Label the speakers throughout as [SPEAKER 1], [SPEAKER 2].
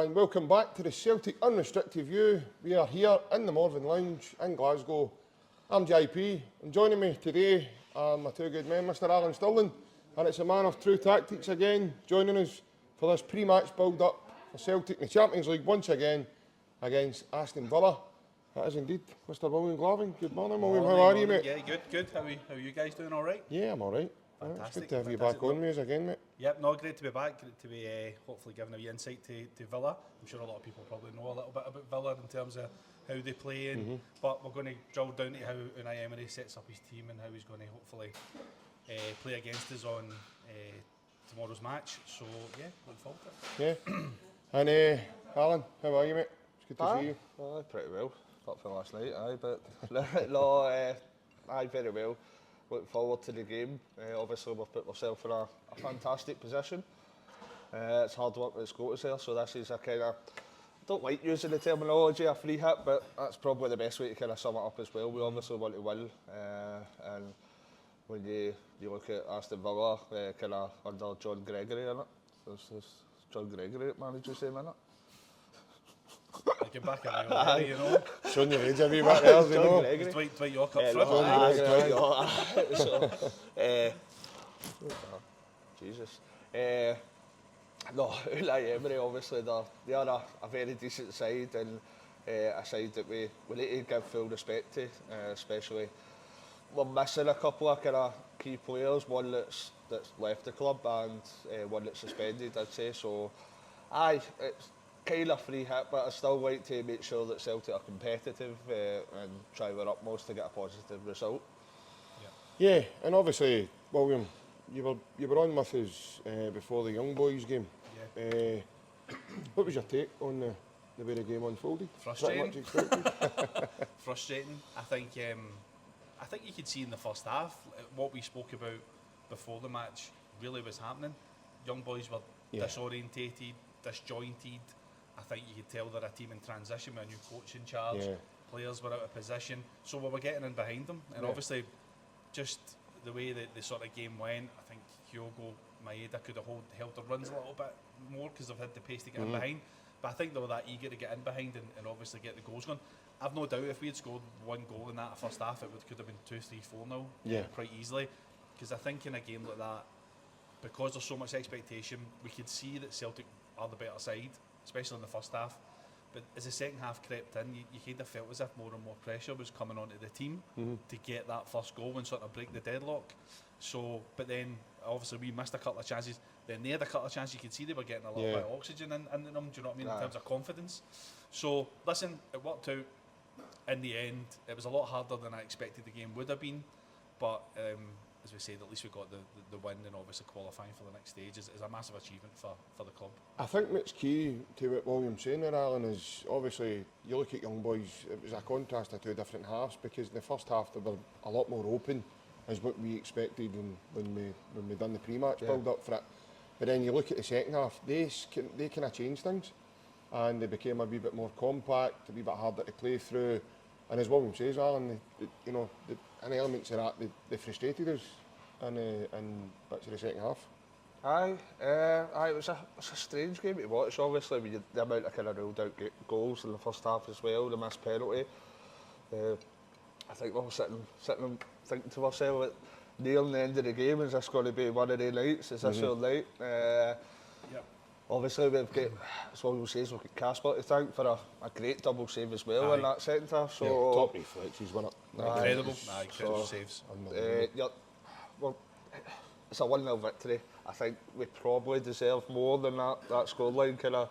[SPEAKER 1] and welcome back to the Celtic Unrestricted View. We are here in the Morven Lounge in Glasgow. I'm JP, and joining me today are my two good men, Mr Alan Stirling, and it's a man of true tactics again, joining us for this pre-match build-up for Celtic in the Champions League once again against Aston Villa. That is indeed Mr William Glavin. Good morning, William. How are you, mate?
[SPEAKER 2] Yeah, good. How are you guys doing? All right?
[SPEAKER 1] Yeah, I'm all right.
[SPEAKER 2] Fantastic.
[SPEAKER 1] It's good to have you back on with us again, mate.
[SPEAKER 2] Yep, no, great to be back. Great to be hopefully giving a wee insight to Villa. I'm sure a lot of people probably know a little bit about Villa in terms of how they play, but we're going to drill down to how Unai Emery sets up his team and how he's going to hopefully play against us on tomorrow's match. So yeah, looking forward to it.
[SPEAKER 1] Yeah. And Alan, how are you, mate? It's good to see you.
[SPEAKER 3] Pretty well. Up for last night, but no, very well. Looking forward to the game. Obviously, we've put ourselves in a fantastic position. It's hard work that's got us there, so this is a kind of, I don't like using the terminology a free hit, but that's probably the best way to kind of sum it up as well. We obviously want to win, and when you look at Aston Villa, kind of under John Gregory in it, there's John Gregory that manages them in it.
[SPEAKER 2] Get back in there, you know.
[SPEAKER 1] Showing your age a wee bit there, you know.
[SPEAKER 2] Dwight York up front.
[SPEAKER 3] Dwight York. So, Jesus. No, Unai Emery, obviously, they are a very decent side, and a side that we need to give full respect to, especially we're missing a couple of kind of key players, one that's left the club and one that's suspended, I'd say. So, it's kind of free hit, but I still like to make sure that Celtic are competitive and try their utmost to get a positive result.
[SPEAKER 1] Yeah, and obviously, William, you were on with us before the Young Boys game.
[SPEAKER 2] Yeah.
[SPEAKER 1] What was your take on the way the game unfolded?
[SPEAKER 2] Frustrating. Frustrating. I think you could see in the first half what we spoke about before the match really was happening. Young Boys were disorientated, disjointed. I think you could tell they're a team in transition with a new coach in charge. Yeah. Players were out of position, so we were getting in behind them. And obviously, just the way that the sort of game went, I think Kyogo, Idah could have held their runs a little bit more because they've had the pace to get in behind. But I think they were that eager to get in behind and obviously get the goals going. I've no doubt if we had scored one goal in that first half, could have been 2-3-4 now, quite easily. Because I think in a game like that, because there's so much expectation, we could see that Celtic are the better side, especially in the first half. But as the second half crept in, you kind of felt as if more and more pressure was coming onto the team to get that first goal and sort of break the deadlock. So, but then obviously we missed a couple of chances. Then they had a couple of chances. You could see they were getting a little bit of oxygen in them. Do you know what I mean? In terms of confidence. So listen, it worked out. In the end, it was a lot harder than I expected the game would have been. But as we said, at least we got the win, and obviously qualifying for the next stage is a massive achievement for the club.
[SPEAKER 1] I think what's key to what William's saying there, Alan, is obviously you look at Young Boys, it was a contrast of two different halves, because in the first half they were a lot more open, is what we expected when we done the pre-match build-up for it. But then you look at the second half, they kind of changed things, and they became a wee bit more compact, a wee bit harder to play through. And as William says, Alan, any elements of that, they frustrated us in bits of the second half.
[SPEAKER 3] It was a strange game to watch, obviously, with the amount of kind of ruled out goals in the first half as well, the missed penalty. I think we were sitting thinking to ourselves, nearing the end of the game, is this going to be one of the nights? Is this our night? Obviously, we've got, as William says, we've got Casper to thank for a great double save as well in that centre. So
[SPEAKER 1] top reflexes, wasn't it?
[SPEAKER 2] Incredible. Incredible saves.
[SPEAKER 3] Well, it's a 1-0 victory. I think we probably deserve more than that scoreline kind of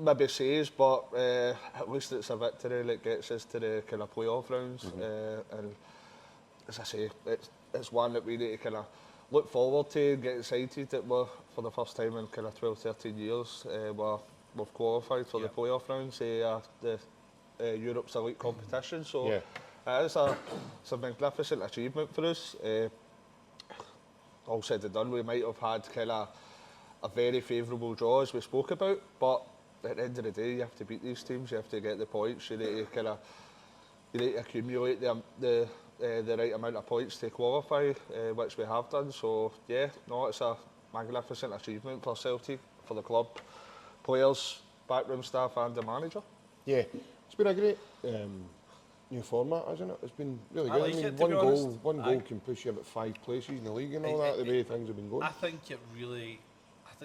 [SPEAKER 3] maybe says, but at least it's a victory that gets us to the kind of playoff rounds. And as I say, it's one that we need to kind of look forward to and get excited that we're, for the first time in kind of 12-13 years, we've qualified for the playoff rounds, the Europe's elite competition. So it's a magnificent achievement for us. All said and done, we might have had kind of a very favourable draw, as we spoke about, but at the end of the day, you have to beat these teams, you have to get the points, you need to accumulate the right amount of points to qualify, which we have done. So it's a magnificent achievement for Celtic, for the club, players, backroom staff and the manager.
[SPEAKER 1] Yeah, it's been a great new format, hasn't it? It's been really good.
[SPEAKER 2] like
[SPEAKER 1] I mean,
[SPEAKER 2] it, to be honest.
[SPEAKER 1] one goal can push you about 5 places in the league and all that, the way things have been going.
[SPEAKER 2] I think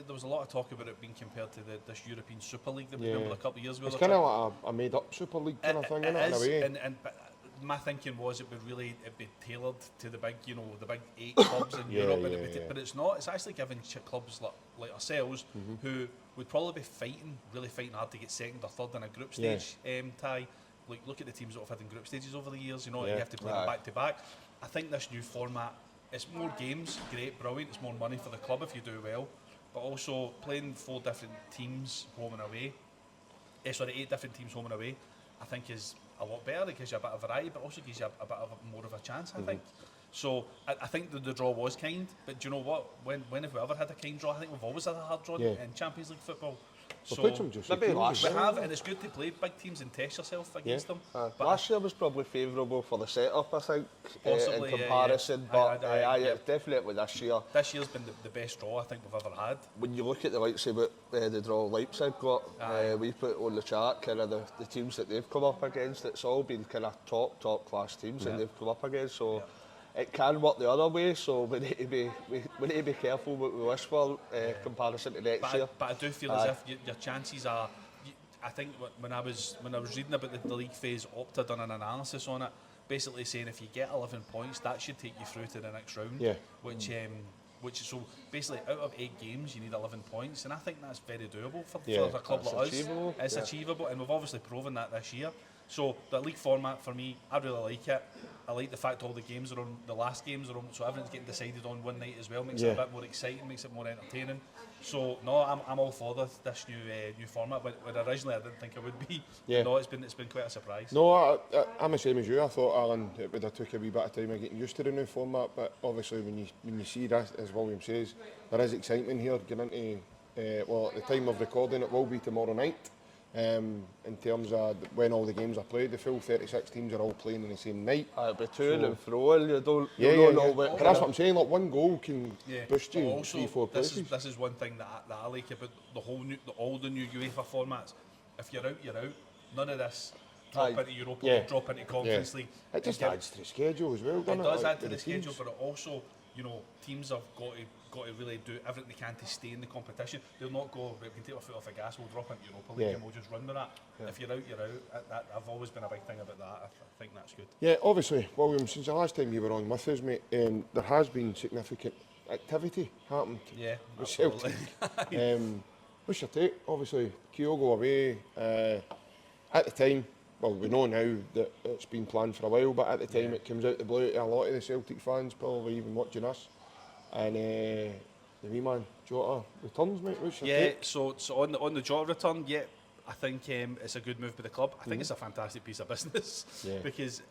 [SPEAKER 2] there was a lot of talk about it being compared to this European Super League that we did a couple of years ago.
[SPEAKER 1] It's kind of like a made-up Super League kind of thing, isn't it, in a way?
[SPEAKER 2] But my thinking was it'd be tailored to the big, the big 8 clubs in Europe, but it's not. It's actually giving clubs like ourselves who would probably be really fighting hard to get second or third in a group stage tie. Like, look at the teams that have had in group stages over the years. You have to play them back to back. I think this new format, it's more games, great, brilliant. It's more money for the club if you do well, but also playing 4 different teams home and away. 8 different teams home and away. I think is a lot better. It gives you a bit of variety, but also gives you a bit of more of a chance, I think. So I think the draw was kind, but do you know what? When have we ever had a kind draw? I think we've always had a hard draw in Champions League football. So
[SPEAKER 3] maybe last
[SPEAKER 2] we
[SPEAKER 3] year.
[SPEAKER 2] have, and it's good to play big teams and test yourself against them.
[SPEAKER 3] But last year was probably favourable for the setup, I think,
[SPEAKER 2] possibly,
[SPEAKER 3] in comparison. But definitely this year.
[SPEAKER 2] This year's been the best draw I think we've ever had.
[SPEAKER 3] When you look at the likes of the draw Leipzig got, we put on the chart kind of the teams that they've come up against. It's all been kind of top class teams that they've come up against. So. It can work the other way, so we need to be careful what we wish for comparison to next year.
[SPEAKER 2] But I do feel as if your chances are. I think when I was reading about the league phase, Opta done an analysis on it, basically saying if you get 11 points, that should take you through to the next round. Yeah. Which so basically out of 8 games, you need 11 points, and I think that's very doable for a club like us. It's achievable, and we've obviously proven that this year. So the league format for me, I really like it. I like the fact all the games are on, the last games are on, so everything's getting decided on one night as well. Makes it a bit more exciting, makes it more entertaining. So no, I'm all for this new format. But originally I didn't think it would be. Yeah. No, it's been quite a surprise.
[SPEAKER 1] No, I'm the same as you. I thought, Alan, it would have took a wee bit of time of getting used to the new format. But obviously when you see that, as William says, there is excitement here. Getting into at the time of recording, it will be tomorrow night. In terms of when all the games are played, the full 36 teams are all playing on the same night.
[SPEAKER 3] It'll be to and fro, you don't know.
[SPEAKER 1] But that's what I'm saying. Like, one goal can boost you
[SPEAKER 2] also,
[SPEAKER 1] 3-4 places.
[SPEAKER 2] This is one thing that I like about all the new UEFA formats. If you're out, you're out. None of this drop into Europa League, drop into Conference League.
[SPEAKER 1] It just adds to the schedule as well, doesn't it?
[SPEAKER 2] It does add to the schedule, but it also, teams have got to really do everything they can to stay in the competition. They'll not go, we can take our foot off the gas, we'll drop into Europa League and we'll just run with that. If you're out, you're out. I've always been a big thing about that. I think that's good.
[SPEAKER 1] Yeah, obviously, William, since the last time you were on with us, mate, there has been significant activity happened with Celtic. What's your take? Obviously, Kyogo away. At the time, well, we know now that it's been planned for a while, but at the time it comes out the blue to a lot of the Celtic fans, probably even watching us. And the wee man, Jota, returns, mate. What's your take?
[SPEAKER 2] So on the Jota return, I think it's a good move by the club. I think it's a fantastic piece of business because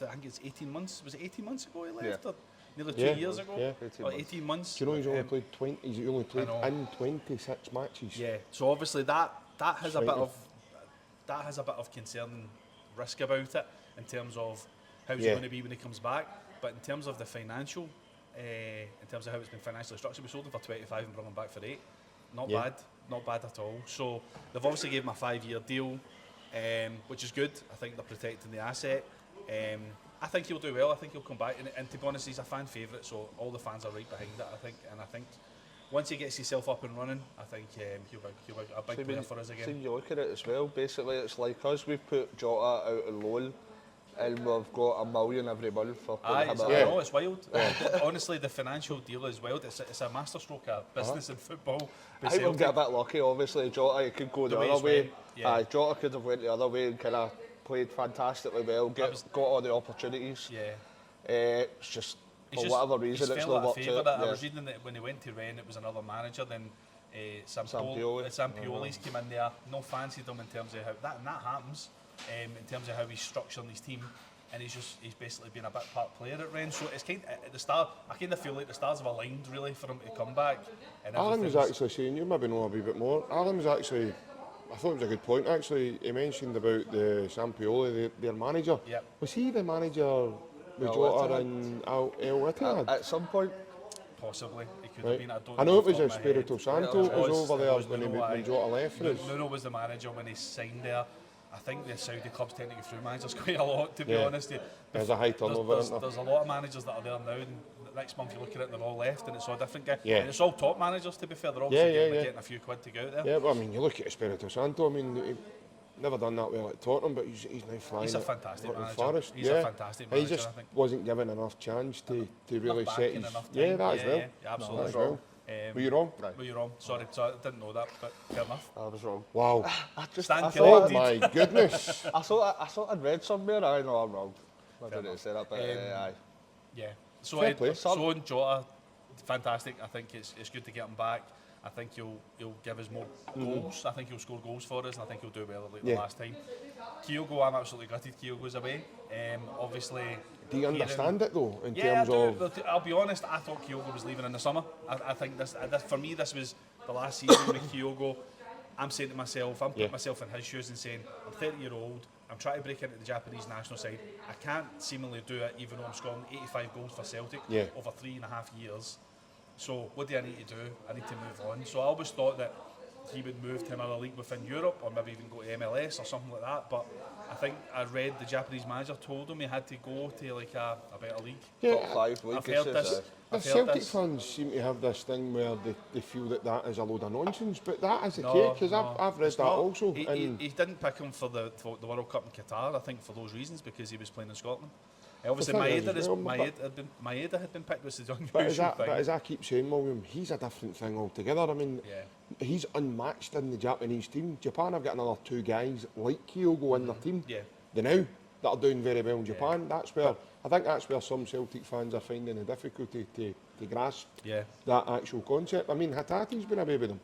[SPEAKER 2] I think it's 18 months. Was it 18 months ago he left? Or nearly 2 years ago?
[SPEAKER 1] Yeah,
[SPEAKER 2] 18 months.
[SPEAKER 1] Do you know he's only played 20? He's only played in 26 matches.
[SPEAKER 2] Yeah. So obviously that has a bit of concern risk about it in terms of how's he going to be when he comes back. But in terms of the financial. In terms of how it's been financially structured, we sold him for 25 and brought him back for 8. Not bad at all. So they've obviously gave him a 5-year deal, which is good. I think they're protecting the asset. I think he'll do well. I think he'll come back, and to be honest, he's a fan favourite, so all the fans are right behind it. I think once he gets himself up and running, I think he'll be a big player for us again.
[SPEAKER 3] See, you look at it as well. Basically, it's like us. We've put Jota out on loan. And we've got $1 million every month for putting him out.
[SPEAKER 2] It's wild. Honestly, the financial deal is wild. It's a masterstroke of business in football.
[SPEAKER 3] I think we'll get a bit lucky, obviously. Jota could go the other way. Jota could have went the other way and kind of played fantastically well, got all the opportunities. It's just, for whatever reason, it's not worked out.
[SPEAKER 2] I was reading that when he went to Rennes, it was another manager. Then Sampioli's came in there. No fancied him in terms of how that happens. In terms of how he's structuring his team, and he's basically been a bit part player at Rennes. So it's kind of, at the start, I kind of feel like the stars have aligned really for him to come back. And
[SPEAKER 1] Alan was actually saying, you maybe know a wee bit more. Alan was actually, I thought it was a good point actually. He mentioned about the Sampioli, their manager. Was he the manager with Jota and El Ittihad?
[SPEAKER 3] At some point.
[SPEAKER 2] possibly. It could have been.
[SPEAKER 1] I know it was
[SPEAKER 2] off
[SPEAKER 1] a
[SPEAKER 2] the top of my head.
[SPEAKER 1] Espirito Santo was over there when
[SPEAKER 2] Nuno,
[SPEAKER 1] Jota left for us.
[SPEAKER 2] Nuno was the manager when he signed there. I think the Saudi clubs tend to go through managers quite a lot, to be honest.
[SPEAKER 1] There's a high turnover, isn't there?
[SPEAKER 2] There's a lot of managers that are there now, and next month you look at it and they're all left, and it's all different guy.
[SPEAKER 1] Yeah.
[SPEAKER 2] And it's all top managers, to be fair. They're all getting a few quid to go out there.
[SPEAKER 1] Yeah, but I mean, you look at Espirito Santo, I mean, he never done that well at Tottenham, but he's now flying.
[SPEAKER 2] He's a fantastic manager.
[SPEAKER 1] Forest.
[SPEAKER 2] He's a fantastic manager,
[SPEAKER 1] He just
[SPEAKER 2] I think.
[SPEAKER 1] wasn't given enough chance to really set his... Yeah, that as well.
[SPEAKER 2] Yeah, absolutely.
[SPEAKER 1] That as well. Were you wrong?
[SPEAKER 2] Were you wrong? Sorry, I didn't know that, but fair enough.
[SPEAKER 3] I was wrong.
[SPEAKER 1] Wow.
[SPEAKER 2] Stand
[SPEAKER 1] Oh
[SPEAKER 2] corrected.
[SPEAKER 1] my goodness.
[SPEAKER 3] I thought I'd read somewhere. I know I'm wrong. I didn't say that, but aye.
[SPEAKER 2] Yeah. So,
[SPEAKER 1] Fair play.
[SPEAKER 2] so on Jota, fantastic. I think it's good to get him back. I think he'll give us more goals. I think he'll score goals for us, and I think he'll do well like the last time. Kyogo, I'm absolutely gutted Kyogo's away. Obviously...
[SPEAKER 1] Do you understand it though, in
[SPEAKER 2] Yeah,
[SPEAKER 1] terms
[SPEAKER 2] I do.
[SPEAKER 1] of...
[SPEAKER 2] But I'll be honest, I thought Kyogo was leaving in the summer. I think this for me, this was the last season with Kyogo. I'm saying to myself, I'm putting myself in his shoes and saying, I'm 30-year-old, I'm trying to break into the Japanese national side. I can't seemingly do it, even though I'm scoring 85 goals for Celtic over 3.5 years. So what do I need to do? I need to move on. So I always thought that he would move to another league within Europe, or maybe even go to MLS or something like that. But I think I read the Japanese manager told him he had to go to like a better league.
[SPEAKER 1] Yeah,
[SPEAKER 3] Top 5 league.
[SPEAKER 2] I've heard this.
[SPEAKER 1] the
[SPEAKER 2] I've heard
[SPEAKER 1] Celtic
[SPEAKER 2] this.
[SPEAKER 1] fans seem to have this thing where they feel that is a load of nonsense, but that isn't the
[SPEAKER 2] No,
[SPEAKER 1] case, because
[SPEAKER 2] no,
[SPEAKER 1] I've read
[SPEAKER 2] it's
[SPEAKER 1] that
[SPEAKER 2] not.
[SPEAKER 1] also.
[SPEAKER 2] He didn't pick him for the World Cup in Qatar, I think, for those reasons, because he was playing in Scotland. Obviously,
[SPEAKER 1] The thing is,
[SPEAKER 2] Maeda had been picked, which is the
[SPEAKER 1] But
[SPEAKER 2] unusual
[SPEAKER 1] but
[SPEAKER 2] thing.
[SPEAKER 1] as I keep saying, William, he's a different thing altogether. I mean, he's unmatched in the Japanese team. Japan have got another 2 guys like Kyogo in their team.
[SPEAKER 2] Yeah.
[SPEAKER 1] They now that are doing very well in Japan. That's where I think that's where some Celtic fans are finding the difficulty to grasp that actual concept. I mean, Hatate's been away with them,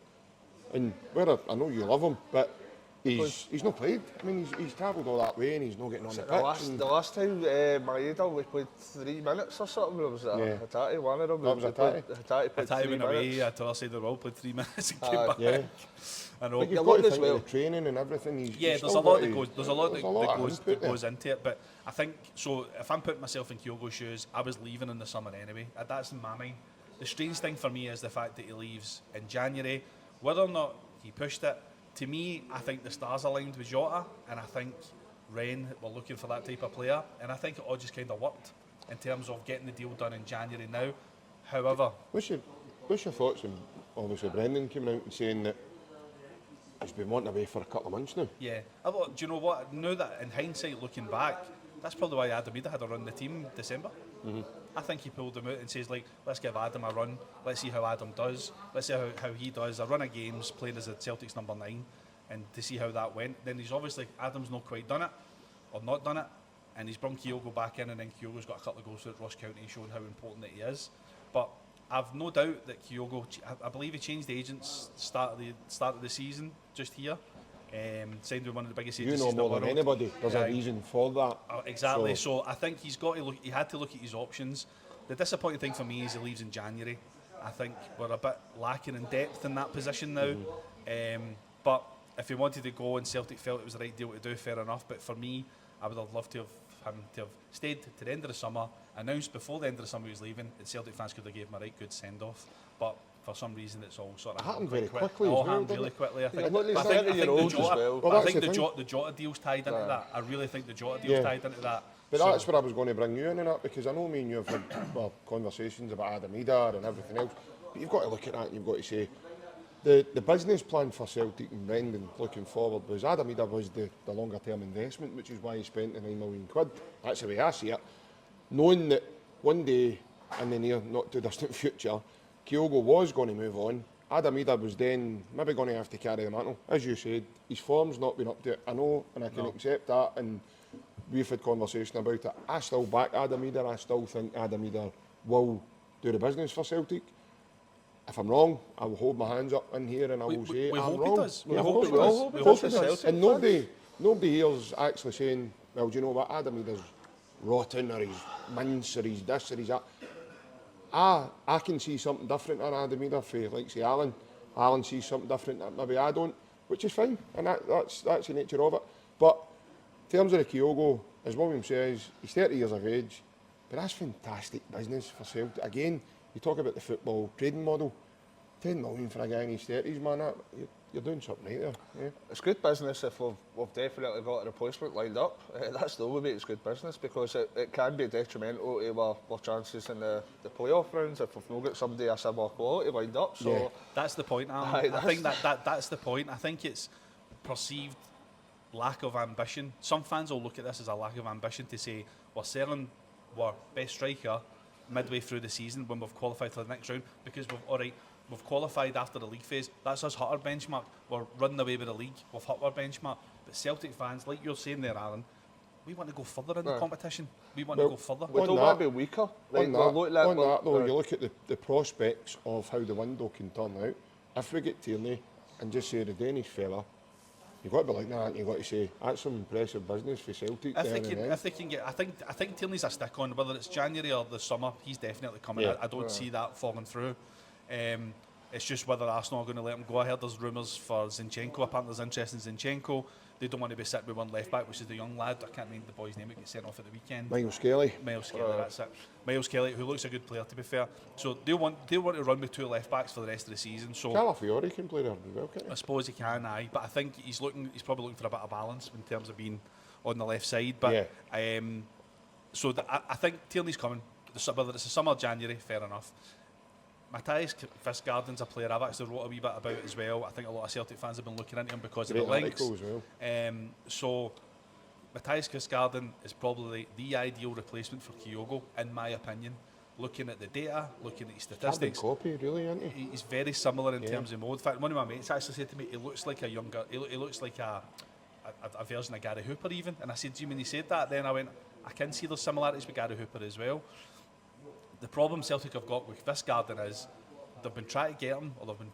[SPEAKER 1] and I know you love him, but he's not played. I mean, he's travelled all that way and he's not getting on the pitch.
[SPEAKER 3] The last time Maeda we played 3 minutes or something, or was that Hatate, one of them?
[SPEAKER 1] That was Hatate.
[SPEAKER 3] Hatate played 3
[SPEAKER 2] Hatate went away
[SPEAKER 3] minutes.
[SPEAKER 2] to the other side of the world, played 3 minutes and came back.
[SPEAKER 1] Yeah.
[SPEAKER 2] I know.
[SPEAKER 1] But you've
[SPEAKER 3] Yeah,
[SPEAKER 1] got to
[SPEAKER 3] as
[SPEAKER 1] think
[SPEAKER 3] well.
[SPEAKER 1] of the training and everything. He's
[SPEAKER 2] There's
[SPEAKER 1] still
[SPEAKER 2] a lot
[SPEAKER 1] got
[SPEAKER 2] that
[SPEAKER 1] to-
[SPEAKER 2] goes. There's a lot
[SPEAKER 1] there's
[SPEAKER 2] that
[SPEAKER 1] of
[SPEAKER 2] goes into it. But I think so. If I'm putting myself in Kyogo's shoes, I was leaving in the summer anyway. That's in my mind. The strange thing for me is the fact that he leaves in January. Whether or not he pushed it, to me, I think the stars aligned with Jota, and I think Rennes were looking for that type of player, and I think it all just kind of worked in terms of getting the deal done in January now. However,
[SPEAKER 1] What's your thoughts on obviously Brendan coming out and saying that he's been wanting away for a couple of months now?
[SPEAKER 2] yeah, do you know what? Now that in hindsight, looking back, that's probably why Adam Idah had to run the team December. I think he pulled him out and says, like, let's give Adam a run. Let's see how Adam does. Let's see how he does. A run of games, playing as a Celtics number 9, and to see how that went. Then he's obviously, Adam's not quite done it, or not done it, and he's brought Kyogo back in, and then Kyogo's got a couple of goals at Ross County showing how important that he is. But I've no doubt that Kyogo, I believe he changed agents start of the season just here. Signed with one of the biggest agencies
[SPEAKER 1] You know more
[SPEAKER 2] in the
[SPEAKER 1] than
[SPEAKER 2] world.
[SPEAKER 1] anybody. There's a reason for that.
[SPEAKER 2] Exactly. So I think he's got to look. He had to look at his options. The disappointing thing for me is he leaves in January. I think we're a bit lacking in depth in that position now. But if he wanted to go and Celtic felt it was the right deal to do, fair enough. But for me, I would have loved to have him to have stayed to the end of the summer, announced before the end of the summer he was leaving, and Celtic fans could have gave him a right good send off. But for some reason, it's all sort of
[SPEAKER 1] happened very
[SPEAKER 2] quick.
[SPEAKER 1] quickly
[SPEAKER 2] It all
[SPEAKER 1] as well,
[SPEAKER 2] happened
[SPEAKER 1] didn't
[SPEAKER 2] really
[SPEAKER 1] it?
[SPEAKER 2] quickly. I think.
[SPEAKER 3] Yeah, look,
[SPEAKER 2] But
[SPEAKER 3] he's 30-year-olds as well.
[SPEAKER 1] Well,
[SPEAKER 2] I
[SPEAKER 1] that's
[SPEAKER 2] think
[SPEAKER 1] the
[SPEAKER 2] the Jota deal's tied into that. I really think the Jota deal's tied into that.
[SPEAKER 1] But
[SPEAKER 2] So-
[SPEAKER 1] that's where I was going to bring you in and that, because I know me and you have had conversations about Adam Idah and everything else. But you've got to look at that and you've got to say the business plan for Celtic and Brendan looking forward was Adam Idah was the longer term investment, which is why he spent the £9 million. That's the way I see it. Knowing that one day in the near, not too distant future, Kyogo was going to move on. Adam Idah was then maybe going to have to carry the mantle. As you said, his form's not been up to it. I know, and I can accept that, and we've had conversation about it. I still back Adam Idah. I still think Adam Idah will do the business for Celtic. If I'm wrong, I will hold my hands up in here and I will say
[SPEAKER 2] we
[SPEAKER 1] I'm
[SPEAKER 2] hope he
[SPEAKER 1] wrong.
[SPEAKER 2] does. We
[SPEAKER 1] Yeah,
[SPEAKER 2] hope he
[SPEAKER 1] of course
[SPEAKER 2] does.
[SPEAKER 1] will.
[SPEAKER 2] We
[SPEAKER 1] Of
[SPEAKER 2] hope
[SPEAKER 1] course
[SPEAKER 2] he
[SPEAKER 1] he
[SPEAKER 2] does.
[SPEAKER 1] does. And nobody here's actually saying, well, do you know what, Adam Idah's rotten, or he's mince, or he's this, or he's that. I can see something different in Adam Idah for, like, say, Alan. Alan sees something different that maybe I don't, which is fine, and that's the nature of it. But in terms of the Kyogo, as William says, he's 30 years of age, but that's fantastic business for Celtic. Again, you talk about the football trading model. 10 million for a guy in his 30s, man. You're doing something right there. Yeah.
[SPEAKER 3] It's good business if we've definitely got a replacement lined up. That's the only way it's good business, because it can be detrimental to our chances in the playoff rounds if we've not got somebody of similar quality lined up. So
[SPEAKER 1] Yeah.
[SPEAKER 2] That's the point, Alan. I think that's the point. I think it's perceived lack of ambition. Some fans will look at this as a lack of ambition to say, we're selling our best striker midway through the season when we've qualified for the next round, because we've qualified after the league phase. That's us hit our benchmark. We're running away with the league. We've hit our benchmark. But Celtic fans, like you're saying there, Alan, we want to go further in the competition. We want to go further.
[SPEAKER 3] we don't want to be weaker.
[SPEAKER 1] On that though, you look at the prospects of how the window can turn out. If we get Tierney and just say the Danish fella, you've got to be like that. You've got to say that's some impressive business for Celtic.
[SPEAKER 2] If they can get, I think Tierney's a stick on. Whether it's January or the summer, he's definitely coming.
[SPEAKER 1] Yeah.
[SPEAKER 2] I don't see that falling through. It's just whether Arsenal are going to let him go. I heard there's rumours for Zinchenko. Apparently there's interest in Zinchenko. They don't want to be sitting with one left back, which is the young lad. I can't name the boy's name. He gets sent off at the weekend.
[SPEAKER 1] Miles Kelly.
[SPEAKER 2] That's it. Miles Kelly, who looks a good player, to be fair. So they want to run with two left backs for the rest of the season. So
[SPEAKER 1] Calafiori can play there as well, can't he?
[SPEAKER 2] I suppose he can, aye. But I think he's probably looking for a bit of balance in terms of being on the left side. But I think Tierney's coming. Whether it's the summer or January, fair enough. Matthias Fiskgarden's a player I've actually wrote a wee bit about as well. I think a lot of Celtic fans have been looking into him because of the links.
[SPEAKER 1] As well.
[SPEAKER 2] So Matthias Fiskgarden is probably the ideal replacement for Kyogo, in my opinion. Looking at the data, looking at his statistics,
[SPEAKER 1] copy, really, isn't he?
[SPEAKER 2] He's very similar in terms of mode. In fact, one of my mates actually said to me, he looks like a younger, he looks like a version of Gary Hooper even. And I said, do you mean he said that? Then I went, I can see those similarities with Gary Hooper as well. The problem Celtic have got with Fiskgarden is they've been trying to get him, or they've been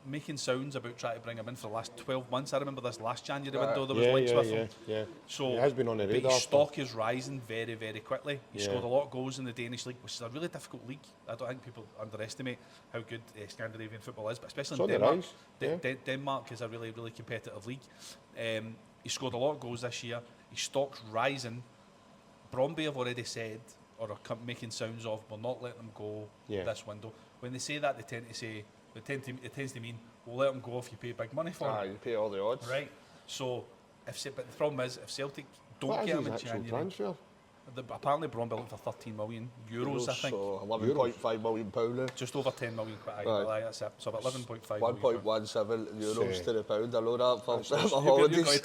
[SPEAKER 2] making sounds about trying to bring him in for the last 12 months. I remember this last January window there was links with him.
[SPEAKER 1] Yeah.
[SPEAKER 2] So
[SPEAKER 1] he has been on the radar.
[SPEAKER 2] But his stock is rising very, very quickly. He scored a lot of goals in the Danish league, which is a really difficult league. I don't think people underestimate how good Scandinavian football is, but especially in Denmark. Denmark is a really, really competitive league. He scored a lot of goals this year. His stock's rising. Bromby have already said, or are making sounds of, we're not letting them go this window. When they say that, they tend to say, it tends to mean, we'll let them go if you pay big money for them.
[SPEAKER 3] You pay all the odds.
[SPEAKER 2] Right. So, but the problem is, if Celtic don't get him in January,
[SPEAKER 1] transfer?
[SPEAKER 2] Apparently Bromby looked for 13 million euros, I think.
[SPEAKER 3] So £11.5 million.
[SPEAKER 2] Just over 10 million quid. That's it. So about 11.5
[SPEAKER 3] 1.17 euros to the pound. I know that for
[SPEAKER 2] holidays.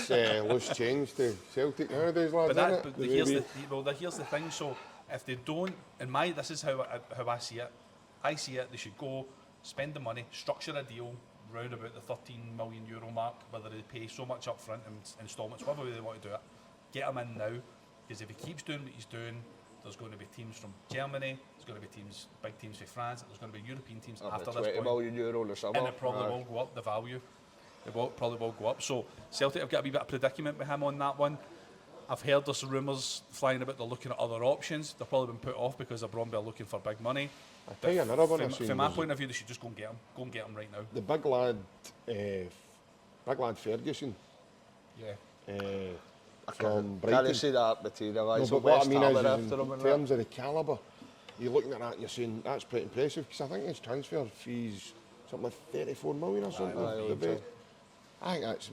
[SPEAKER 1] That's loose change to Celtic nowadays, lads.
[SPEAKER 2] But here's the thing. So if they don't, this is how I see it. I see it. They should go spend the money, structure a deal round about the 13 million euro mark, whether they pay so much up front in instalments, whatever way they want to do it. Get him in now, because if he keeps doing what he's doing, there's going to be teams from Germany, there's going to be big teams from France, there's going to be European teams after this point.
[SPEAKER 3] €20 million in the summer.
[SPEAKER 2] And it probably will go up, the value. Probably will go up. So Celtic have got a wee bit of predicament with him on that one. I've heard there's rumours flying about they're looking at other options. They've probably been put off because of Bromby are looking for big money.
[SPEAKER 1] I tell you another one I've seen.
[SPEAKER 2] From my point of view, they should just go and get him. Go and get him right now.
[SPEAKER 1] The big lad Ferguson.
[SPEAKER 2] Yeah.
[SPEAKER 1] From Brighton.
[SPEAKER 3] Can't see that materialise.
[SPEAKER 1] No, but what I mean is, in terms of the calibre, you're looking at that and you're saying that's pretty impressive, because I think his transfer fees something like 34 million or something. I think that's,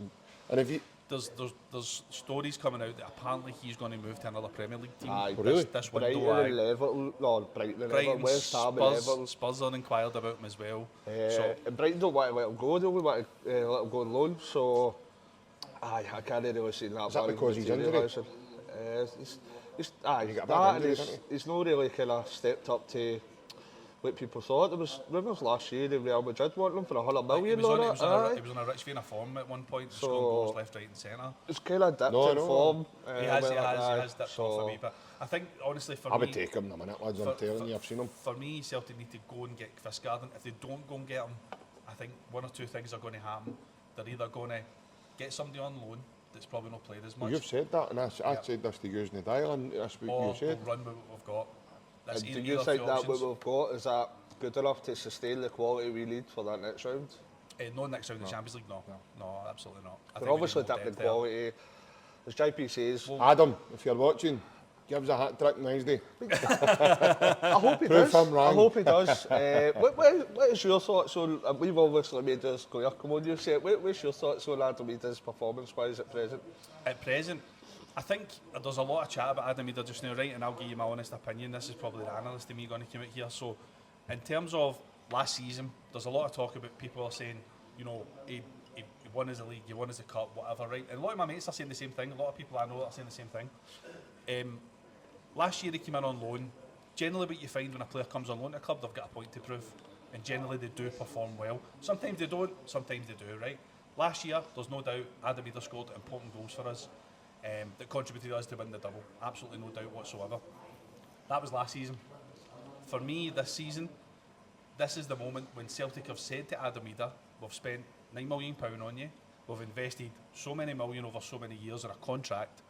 [SPEAKER 1] and if you
[SPEAKER 2] there's stories coming out that apparently he's going to move to another Premier League team.
[SPEAKER 1] Really?
[SPEAKER 2] This window.
[SPEAKER 3] Brighton, West Ham and Everton.
[SPEAKER 2] Spurs are inquired about him as well.
[SPEAKER 3] And Brighton don't want to let him go, they only want to let him go on loan, so I can't really see that.
[SPEAKER 1] Is that because he's injured?
[SPEAKER 3] He's not really kind of stepped up to what people thought. There was rumours last year that Real Madrid wanted him for $100 million.
[SPEAKER 2] He was on a rich vein of form at one point, scoring goals left, right and centre.
[SPEAKER 3] It's kind of dipped in form.
[SPEAKER 2] He has dipped off a wee bit. I think, honestly, for me...
[SPEAKER 1] I would take him in a minute, lads, I'm telling you, I've seen him.
[SPEAKER 2] For me, Celtic need to go and get Fiskgarden. If they don't go and get him, I think one or two things are going to happen. They're either going to get somebody on loan that's probably not played as much.
[SPEAKER 1] Well, you've said that, and I said this to you in the dial, and that's what you said.
[SPEAKER 2] Or run with what we've got.
[SPEAKER 3] Do you think that what we've got, is that good enough to sustain the quality we need for that next round?
[SPEAKER 2] No next round in the Champions League, no, absolutely not.
[SPEAKER 3] They're obviously different quality. As JP says...
[SPEAKER 1] Adam, if you're watching, gives a hat-trick on Wednesday.
[SPEAKER 3] I hope he
[SPEAKER 1] Prove
[SPEAKER 3] does.
[SPEAKER 1] I'm wrong.
[SPEAKER 3] I hope he does. What is your thoughts on? We've obviously made this clear. Come on, you say it. What's your thoughts on Adam Idah's performance-wise at present?
[SPEAKER 2] At present, I think there's a lot of chat about Adam Idah just now, right? And I'll give you my honest opinion. This is probably the analyst in me going to come out here. So, in terms of last season, there's a lot of talk about people are saying, you know, he won as a league, he won as a cup, whatever, right? And a lot of my mates are saying the same thing. A lot of people I know are saying the same thing. Last year he came in on loan. Generally what you find when a player comes on loan to a club, they've got a point to prove. And generally they do perform well. Sometimes they don't, sometimes they do, right? Last year, there's no doubt, Adam Idah scored important goals for us that contributed us to win the double. Absolutely no doubt whatsoever. That was last season. For me, this season, this is the moment when Celtic have said to Adam Idah, we've spent £9 million on you, we've invested so many million over so many years in a contract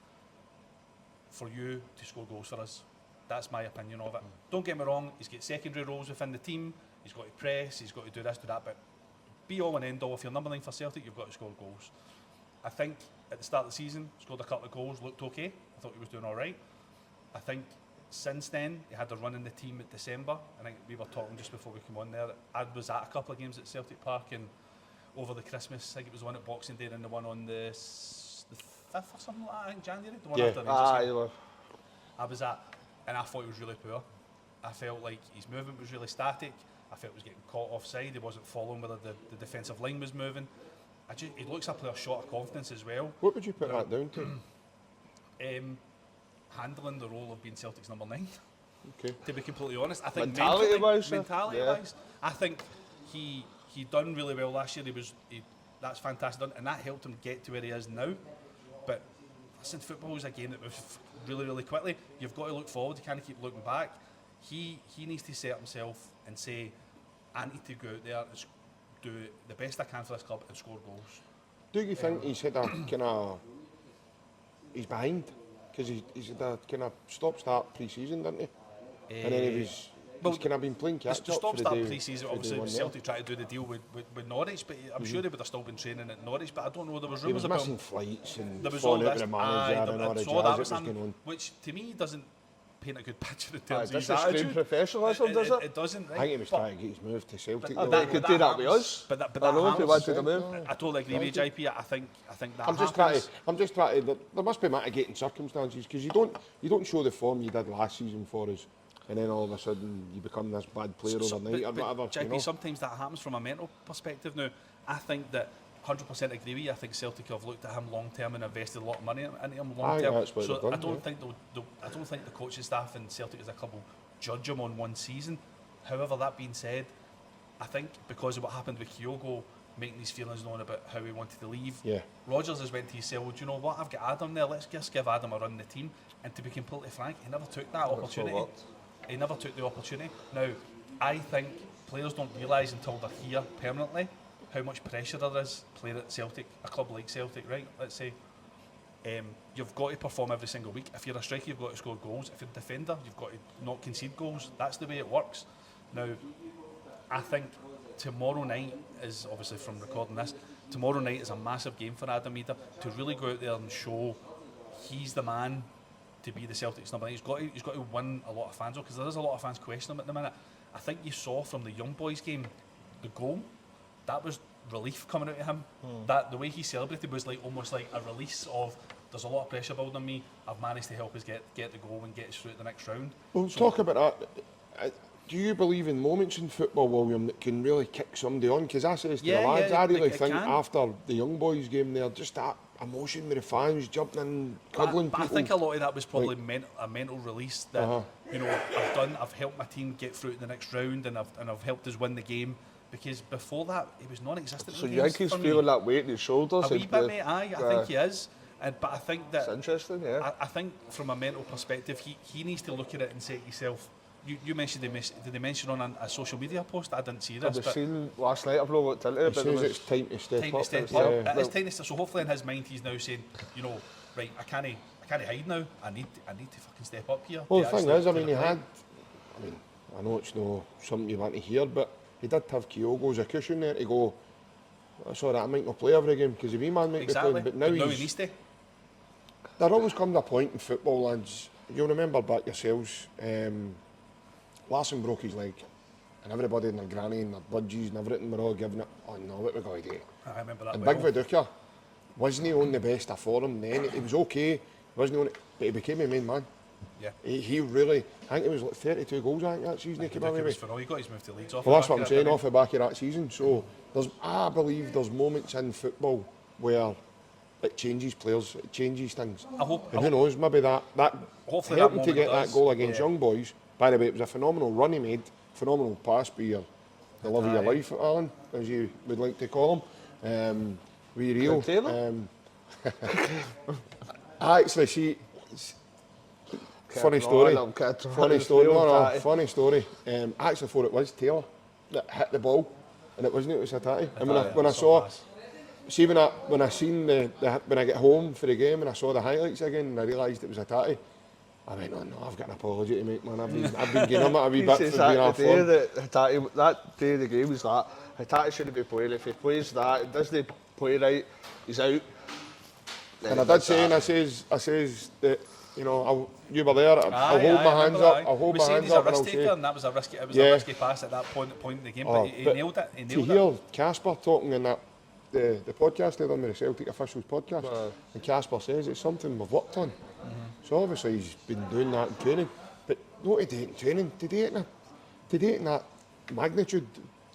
[SPEAKER 2] for you to score goals for us. That's my opinion of it. Don't get me wrong, he's got secondary roles within the team, he's got to press, he's got to do this, do that, but be all and end all, if you're number 9 for Celtic, you've got to score goals. I think at the start of the season, scored a couple of goals, looked okay. I thought he was doing all right. I think since then, he had a run in the team at December. I think we were talking just before we came on there. I was at a couple of games at Celtic Park and over the Christmas, I think it was the one at Boxing Day and the one on the 5th or something like that, I think January, the one after the Rangers game. I was at, and I thought he was really poor. I felt like his movement was really static. I felt he was getting caught offside. He wasn't following whether the defensive line was moving. He looks a player short of confidence as well.
[SPEAKER 1] What would you put that down to?
[SPEAKER 2] Handling the role of being Celtic's number 9.
[SPEAKER 1] Okay.
[SPEAKER 2] To be completely honest, I think
[SPEAKER 3] Mentality-wise,
[SPEAKER 2] mentality-wise, I think he done really well last year. That's fantastic done, and that helped him get to where he is now. But listen, football is a game that moves really, really quickly. You've got to look forward. You can't keep looking back. He needs to set himself and say, I need to go out there and do the best I can for this club and score goals.
[SPEAKER 1] Do you think he's had a kind of... He's behind? Because he's had a kind of stop-start pre-season, didn't he? And then he's kind of been playing catch-up
[SPEAKER 2] the stop-start
[SPEAKER 1] for the
[SPEAKER 2] pre-season, obviously Celtic tried to do the deal with Norwich, but I'm sure he would have still been training at Norwich, but I don't know, there was rumours about
[SPEAKER 1] he was missing flights and
[SPEAKER 2] there was all
[SPEAKER 1] falling out
[SPEAKER 2] this,
[SPEAKER 1] with the manager and all the jazz that was going on.
[SPEAKER 2] which to me doesn't paint a good picture in terms of his
[SPEAKER 3] Does it scream
[SPEAKER 2] attitude.
[SPEAKER 3] professionalism, does it?
[SPEAKER 2] It doesn't, right?
[SPEAKER 1] I think he was trying to get his move to Celtic.
[SPEAKER 3] I bet he could do that with us.
[SPEAKER 2] But that
[SPEAKER 3] I know if he
[SPEAKER 2] happens.
[SPEAKER 3] wanted to move.
[SPEAKER 2] I totally agree with you, JP. I think that
[SPEAKER 1] I'm just trying to. There must be mitigating circumstances because you don't show the form you did last season for us, and then all of a sudden you become this bad player overnight or whatever.
[SPEAKER 2] JP,
[SPEAKER 1] you know?
[SPEAKER 2] sometimes that happens from a mental perspective. Now, I think that 100% agree with you. I think Celtic have looked at him long term and invested a lot of money into him long term.
[SPEAKER 1] That's what
[SPEAKER 2] So
[SPEAKER 1] they've done,
[SPEAKER 2] I don't think I don't think the coaching staff and Celtic as a club will judge him on one season. However, that being said, I think because of what happened with Kyogo making his feelings known about how he wanted to leave, Rodgers has went to his cell, well, do you know what, I've got Adam there, let's just give Adam a run in the team. And to be completely frank, he never took that opportunity. He never took the opportunity. Now, I think players don't realise until they're here permanently how much pressure there is playing at Celtic, a club like Celtic, right? Let's say you've got to perform every single week. If you're a striker, you've got to score goals. If you're a defender, you've got to not concede goals. That's the way it works. Now, I think tomorrow night is, obviously from recording this, tomorrow night is a massive game for Adam Idah to really go out there and show he's the man to be the Celtics number 9. He's got to win a lot of fans, because there is a lot of fans questioning him at the minute. I think you saw from the Young Boys game, the goal, that was relief coming out of him. That the way he celebrated was like almost like a release of, there's a lot of pressure building on me, I've managed to help us get the goal and get us through to the next round.
[SPEAKER 1] Well, talk about that. Do you believe in moments in football, William, that can really kick somebody on? Because I says to the lads, I really think after the Young Boys game there, just that emotion with the fans jumping in, cuddling people.
[SPEAKER 2] I think a lot of that was probably a mental release that you know I've helped my team get through to the next round, and I've helped us win the game. Because before that, he was non-existent.
[SPEAKER 3] So you think he's feeling that weight in his shoulders?
[SPEAKER 2] A wee bit, mate. I think he is. But I think that
[SPEAKER 3] it's interesting. Yeah.
[SPEAKER 2] I think from a mental perspective, he needs to look at it and say to himself. You mentioned did they mention on a social media post? I didn't see this.
[SPEAKER 3] I've seen last night. I've not looked into it.
[SPEAKER 1] He says it's time to step up.
[SPEAKER 2] It is time to step. So hopefully in his mind he's now saying, you know, right, I can't hide now. I need to fucking step up here.
[SPEAKER 1] Well, the thing is, I mean, I know it's not something you want to hear, but he did have Kyogo as a cushion there to go, that's all right, I might not play every game because the wee man might be playing, but now he needs to. There always comes a point in football, lads, you'll remember back yourselves, Larsson broke his leg, and everybody and their granny and their budgies and everything were all giving it, oh no, what we're going to do.
[SPEAKER 2] I remember that
[SPEAKER 1] And
[SPEAKER 2] well.
[SPEAKER 1] Big Viduka wasn't on the best of form then. He was okay, wasn't on it, but he became a main man.
[SPEAKER 2] Yeah.
[SPEAKER 1] He really, I think it was like 32 goals I think that season he came away with.
[SPEAKER 2] He got his move to Leeds off.
[SPEAKER 1] Well, that's what I'm saying, off the back of that season. So I believe there's moments in football where it changes players, it changes things. And who knows, maybe that
[SPEAKER 2] hopefully
[SPEAKER 1] helped
[SPEAKER 2] that
[SPEAKER 1] him to get
[SPEAKER 2] moment
[SPEAKER 1] that goal against Young Boys. By the way, it was a phenomenal run he made, phenomenal pass by the love of your life, Alan, as you would like to call him. With Rio. I actually see. Funny story. Funny story. I actually thought it was Taylor that hit the ball, and it wasn't. It was Hatate. And when I saw, see when I seen when I get home for the game and I saw the highlights again, and I realised it was Hatate. I went, oh no, I've got an apology to make, man. I've been giving him a wee bit for being off form.
[SPEAKER 3] That day of the game was that Hatate shouldn't be playing. If he plays that, it doesn't play right, he's out.
[SPEAKER 1] And I did say, and I says that, you know, you were there. I'll hold my hands up. I'll hold my hands up, and I'll say.
[SPEAKER 2] And that was a risky. It was a risky pass at that point in the game, but he nailed it. He nailed
[SPEAKER 1] to hear Casper talking in that the podcast they done with the Celtic officials podcast, and Casper says it's something we've worked on. So obviously he's been doing that in training, but not to do it in training, to do it in that magnitude.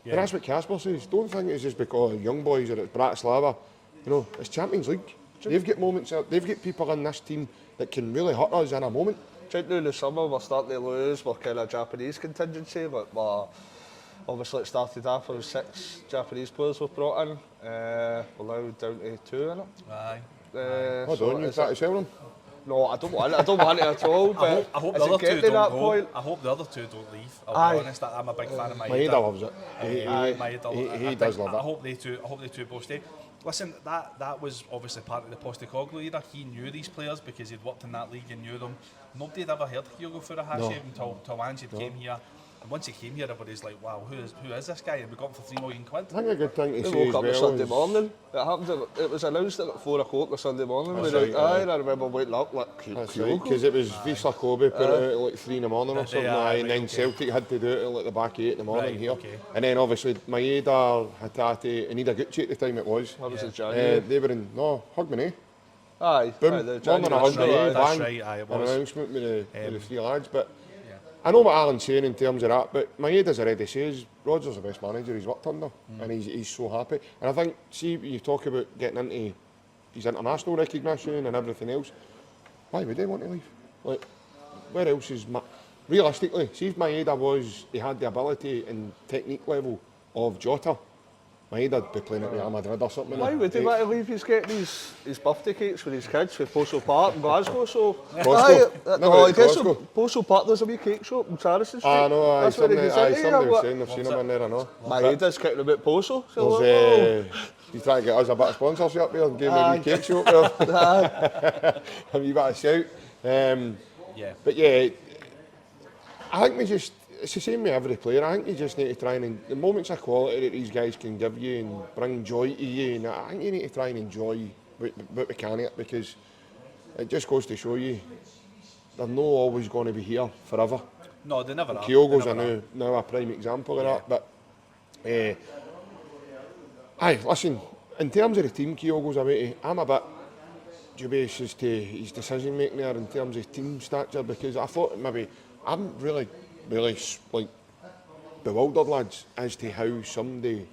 [SPEAKER 1] Yeah. And that's what Casper says. Don't think it's just because Young Boys or it's Bratislava. You know, it's Champions League. They've got moments. They've got people in this team that can really hurt us in a moment.
[SPEAKER 3] Right now in the summer we're starting to lose. We're kind of Japanese contingency, but obviously it started off with 6 Japanese players we've brought in. We're now down to 2 in it.
[SPEAKER 2] Aye.
[SPEAKER 1] Hold on, you trying to sell them?
[SPEAKER 3] No, I don't want it. I don't want it at all. But
[SPEAKER 2] I hope the other 2 don't go. I hope the other 2 don't leave. I'll be honest. I'm a big fan of Idah.
[SPEAKER 1] Idah loves it. He does love it.
[SPEAKER 2] I hope they two both stay. Listen, that was obviously part of the Postecoglou era. He knew these players because he'd worked in that league and knew them. Nobody had ever heard of Kyogo for a half until Ange came here. And once he came here, everybody's like, wow, who is this guy? And we got him for £3 million.
[SPEAKER 1] I think a good thing to say
[SPEAKER 3] woke up on Sunday morning. It was announced at 4 o'clock on Sunday morning. I remember waking up like,
[SPEAKER 1] that's right, because it was Wisla Kobe put it out at like 3 in the morning or something, and then Celtic had to do it at like the back 8 in the morning here. And then obviously Maeda, Hatate and Idah Gucci at the time it was.
[SPEAKER 3] That was in January.
[SPEAKER 1] They were in, Hogmanay.
[SPEAKER 3] Aye.
[SPEAKER 1] Boom, more than 100, bang, an announcement with the 3 lads. But I know what Alan's saying in terms of that, but Maeda's already says Rodgers the best manager he's worked under, and he's so happy. And I think, see, when you talk about getting into his international recognition and everything else, why would they want to leave? Like, where else is... Realistically, see if Maeda he had the ability and technique level of Jota, Maeda'd be playing at Real Madrid or something.
[SPEAKER 3] Why would he want to leave? He's getting his birthday cakes with his kids with Postal Park in Glasgow, so... Postal Park, there's a wee cake shop in Saracen Street.
[SPEAKER 1] I know,
[SPEAKER 3] that's where
[SPEAKER 1] somebody was saying they've seen him in there, I know.
[SPEAKER 3] Maeda's kicking a bit Postal.
[SPEAKER 1] He's trying to get us a bit of sponsorship up there and give me a wee cake shop there. A wee bit of shout. But yeah, I think it's the same with every player. I think you just need to try and... The moments of quality that these guys can give you and bring joy to you, and I think you need to try and enjoy what we can of it, because it just goes to show you they're not always going to be here forever.
[SPEAKER 2] No, they never are.
[SPEAKER 1] Kyogo's now a prime example of that. But, listen, in terms of the team Kyogo's away to, I'm a bit dubious as to his decision making there in terms of team stature, because I thought maybe... I'm really like bewildered, lads, as to how somebody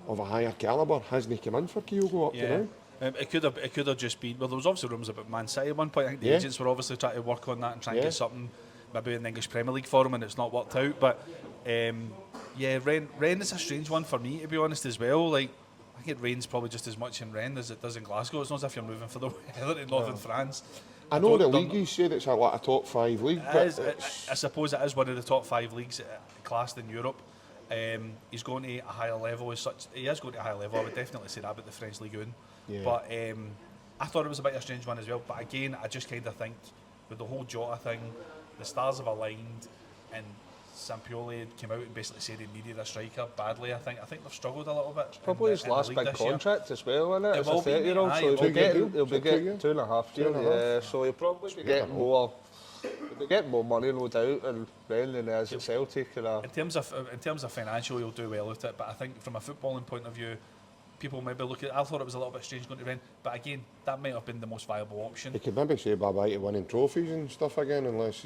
[SPEAKER 1] of a higher calibre hasn't come in for Kyogo up to now.
[SPEAKER 2] It could have just been... Well, there was obviously rumours about Man City at one point. I think the agents were obviously trying to work on that and try and get something maybe in the English Premier League for him, and it's not worked out. But Rennes is a strange one for me, to be honest, as well. Like, I think it rains probably just as much in Rennes as it does in Glasgow. It's not as if you're moving for the weather in northern France.
[SPEAKER 1] I know the league, you said it's a top 5 league, but
[SPEAKER 2] I suppose it is one of the top 5 leagues classed in Europe. He's going to a higher level as such. He is going to a higher level. I would definitely say that about the French Ligue 1. But I thought it was a bit of a strange one as well. But again, I just kind of think with the whole Jota thing, the stars have aligned, and Sampioli came out and basically said he needed a striker badly. I think they've struggled a little bit.
[SPEAKER 3] It's probably his last big contract as well, isn't it?
[SPEAKER 2] It's a
[SPEAKER 3] 30-year-old, so he'll be getting 2.5 years. So he'll probably be getting more They get more money, no doubt, and then than there is at Celtic.
[SPEAKER 2] In terms of financial, he'll do well with it. But I think from a footballing point of view, people maybe look at. I thought it was a little bit strange going to Rennes, but again, that might have been the most viable option.
[SPEAKER 1] He could maybe say bye-bye to winning trophies and stuff again, unless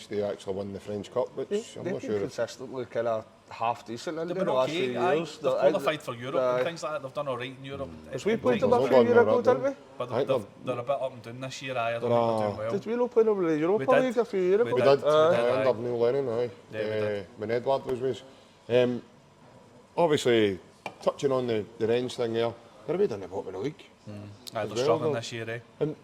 [SPEAKER 1] they actually win the French Cup, which I'm not sure if...
[SPEAKER 3] consistently kind of half decent in
[SPEAKER 2] They've
[SPEAKER 3] the
[SPEAKER 2] been
[SPEAKER 3] last
[SPEAKER 2] okay,
[SPEAKER 3] few years.
[SPEAKER 2] they've qualified for Europe and things like that. They've done all right in Europe.
[SPEAKER 3] Because we played
[SPEAKER 1] them
[SPEAKER 3] them
[SPEAKER 1] a
[SPEAKER 3] a
[SPEAKER 1] few
[SPEAKER 3] few years ago, didn't we?
[SPEAKER 2] But they're a bit up and down this year. I don't think they're doing well.
[SPEAKER 3] Did we not play them in the Europa League a few years ago?
[SPEAKER 1] We did,
[SPEAKER 2] aye.
[SPEAKER 1] under Neil Lennon, aye.
[SPEAKER 2] Yeah, we did.
[SPEAKER 1] When Edward was with us. Obviously, touching on the Rennes thing there, they're a bit in the bottom of the league.
[SPEAKER 2] They're struggling this year, eh?
[SPEAKER 1] And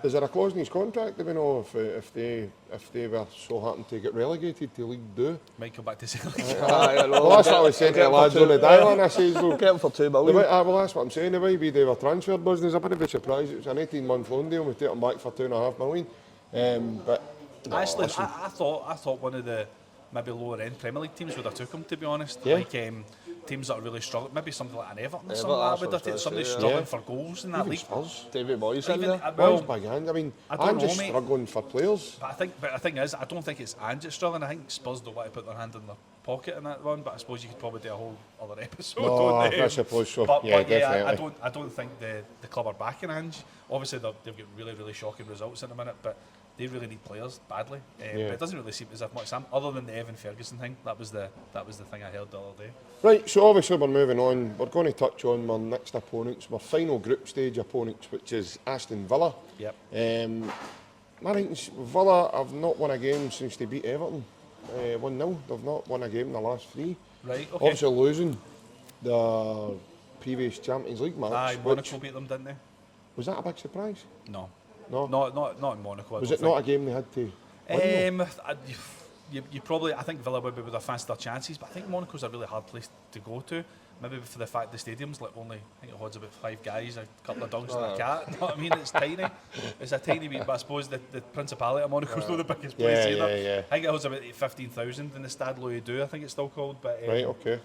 [SPEAKER 1] is there a clause in his contract, do we know, if they were so happen to get relegated to League 2?
[SPEAKER 2] Might come back to Celtic.
[SPEAKER 1] Well, that's what I was saying to the lads on the dial, and I says, well,
[SPEAKER 3] Get them for $2 million.
[SPEAKER 1] well, that's what I'm saying, the way they were transfer business, I'm a bit of a surprise. It was an 18-month loan deal, we take them back for $2.5 million. But no,
[SPEAKER 2] Actually,
[SPEAKER 1] listen,
[SPEAKER 2] I thought one of the maybe lower end Premier League teams would have took him, to be honest.
[SPEAKER 1] Yeah.
[SPEAKER 2] Like teams that are really struggling, maybe something like an Everton or
[SPEAKER 3] Everton,
[SPEAKER 2] something like that
[SPEAKER 3] that's
[SPEAKER 2] would
[SPEAKER 3] what
[SPEAKER 2] have
[SPEAKER 3] I
[SPEAKER 2] taken
[SPEAKER 3] was
[SPEAKER 2] somebody
[SPEAKER 3] gonna say,
[SPEAKER 2] struggling
[SPEAKER 1] yeah.
[SPEAKER 2] for goals in that
[SPEAKER 1] even
[SPEAKER 2] league.
[SPEAKER 1] Spurs.
[SPEAKER 3] David Moyes in
[SPEAKER 2] Even,
[SPEAKER 3] there.
[SPEAKER 1] Boys
[SPEAKER 2] well,
[SPEAKER 1] big hand. I mean,
[SPEAKER 2] I don't
[SPEAKER 1] I'm
[SPEAKER 2] know,
[SPEAKER 1] just
[SPEAKER 2] mate.
[SPEAKER 1] struggling for players.
[SPEAKER 2] but the thing is, I don't think it's Ange that's struggling. I think Spurs don't want to put their hand in their pocket in that one. But I suppose you could probably do a whole other episode.
[SPEAKER 1] No,
[SPEAKER 2] on them.
[SPEAKER 1] I suppose so.
[SPEAKER 2] But
[SPEAKER 1] Yeah,
[SPEAKER 2] but yeah,
[SPEAKER 1] definitely.
[SPEAKER 2] I don't think the club are backing Ange. Obviously, they've got really shocking results in a minute, but they really need players badly. But it doesn't really seem as if much Sam, other than the Evan Ferguson thing. That was the thing I heard the other day.
[SPEAKER 1] Right, so obviously we're moving on. We're going to touch on our next opponents, our final group stage opponents, which is Aston Villa.
[SPEAKER 2] Yep.
[SPEAKER 1] My rankings, Villa have not won a game since they beat Everton 1-0. They've not won a game in the last 3.
[SPEAKER 2] Right. Okay.
[SPEAKER 1] Obviously losing the previous Champions League match.
[SPEAKER 2] Aye,
[SPEAKER 1] which,
[SPEAKER 2] Monaco beat them, didn't they?
[SPEAKER 1] was that a big surprise?
[SPEAKER 2] No.
[SPEAKER 1] No.
[SPEAKER 2] Not in Monaco.
[SPEAKER 1] Was it not a game they had to win, though?
[SPEAKER 2] You probably, I think Villa would have fancied their chances, but I think Monaco's a really hard place to go to. Maybe for the fact the stadium's like only, I think it holds about 5 guys, a couple of dogs and a cat. You know what I mean? It's tiny. It's a tiny wee, but I suppose the Principality of Monaco's not the biggest place either.
[SPEAKER 1] Yeah.
[SPEAKER 2] I think it holds about 15,000 in the Stade Louis II, I think it's still called. But
[SPEAKER 1] Right, okay.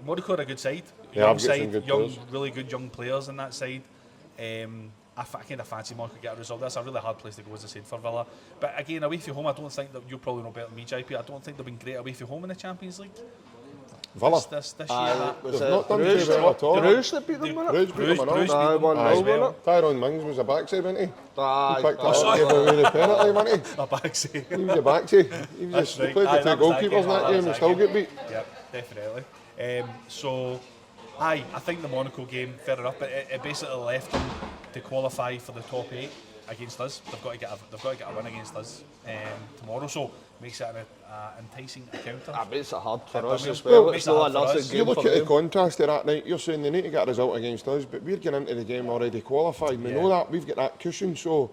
[SPEAKER 2] Monaco are a good side.
[SPEAKER 1] Yeah,
[SPEAKER 2] Young
[SPEAKER 1] I've got some
[SPEAKER 2] side,
[SPEAKER 1] good
[SPEAKER 2] young,
[SPEAKER 1] players.
[SPEAKER 2] really good young players in that side. I kind of fancy Monaco get a result. That's a really hard place to go, as I said, for Villa. But again, away from home, I don't think that you probably know better than me, JP. I don't think they've been great away from home in the Champions League.
[SPEAKER 1] Villa.
[SPEAKER 2] This year.
[SPEAKER 3] Was
[SPEAKER 1] They've
[SPEAKER 3] it
[SPEAKER 1] not done
[SPEAKER 3] Bruges
[SPEAKER 1] too well at all.
[SPEAKER 3] Bruges that beat them, wasn't it?
[SPEAKER 1] Bruges beat them
[SPEAKER 2] Bruges
[SPEAKER 1] on
[SPEAKER 2] beat
[SPEAKER 1] all.
[SPEAKER 2] them
[SPEAKER 3] 1-0,
[SPEAKER 2] as
[SPEAKER 3] wasn't
[SPEAKER 2] well.
[SPEAKER 3] it?
[SPEAKER 1] Tyrone Mings was a backside, wasn't he?
[SPEAKER 3] Aye.
[SPEAKER 1] He picked it up, gave away the penalty, wasn't he?
[SPEAKER 2] A backside.
[SPEAKER 1] He was a backside. He was just, they played the 2 goalkeepers in that game and still get beat.
[SPEAKER 2] Yep, definitely. I think the Monaco game, fair enough, but it basically left them to qualify for the top 8 against us. They've got to get a win against us tomorrow, so makes it an enticing encounter.
[SPEAKER 3] I bet it's hard for
[SPEAKER 2] Yeah,
[SPEAKER 3] us
[SPEAKER 2] but
[SPEAKER 3] as
[SPEAKER 2] we'll-
[SPEAKER 3] well.
[SPEAKER 2] makes
[SPEAKER 3] It's
[SPEAKER 2] it
[SPEAKER 3] not
[SPEAKER 2] hard for
[SPEAKER 3] another
[SPEAKER 2] us.
[SPEAKER 1] You
[SPEAKER 3] game
[SPEAKER 1] look
[SPEAKER 3] for
[SPEAKER 1] at the
[SPEAKER 3] them.
[SPEAKER 1] contrast to that night, you're saying they need to get a result against us, but we're getting into the game already qualified. We know that, we've got that cushion, so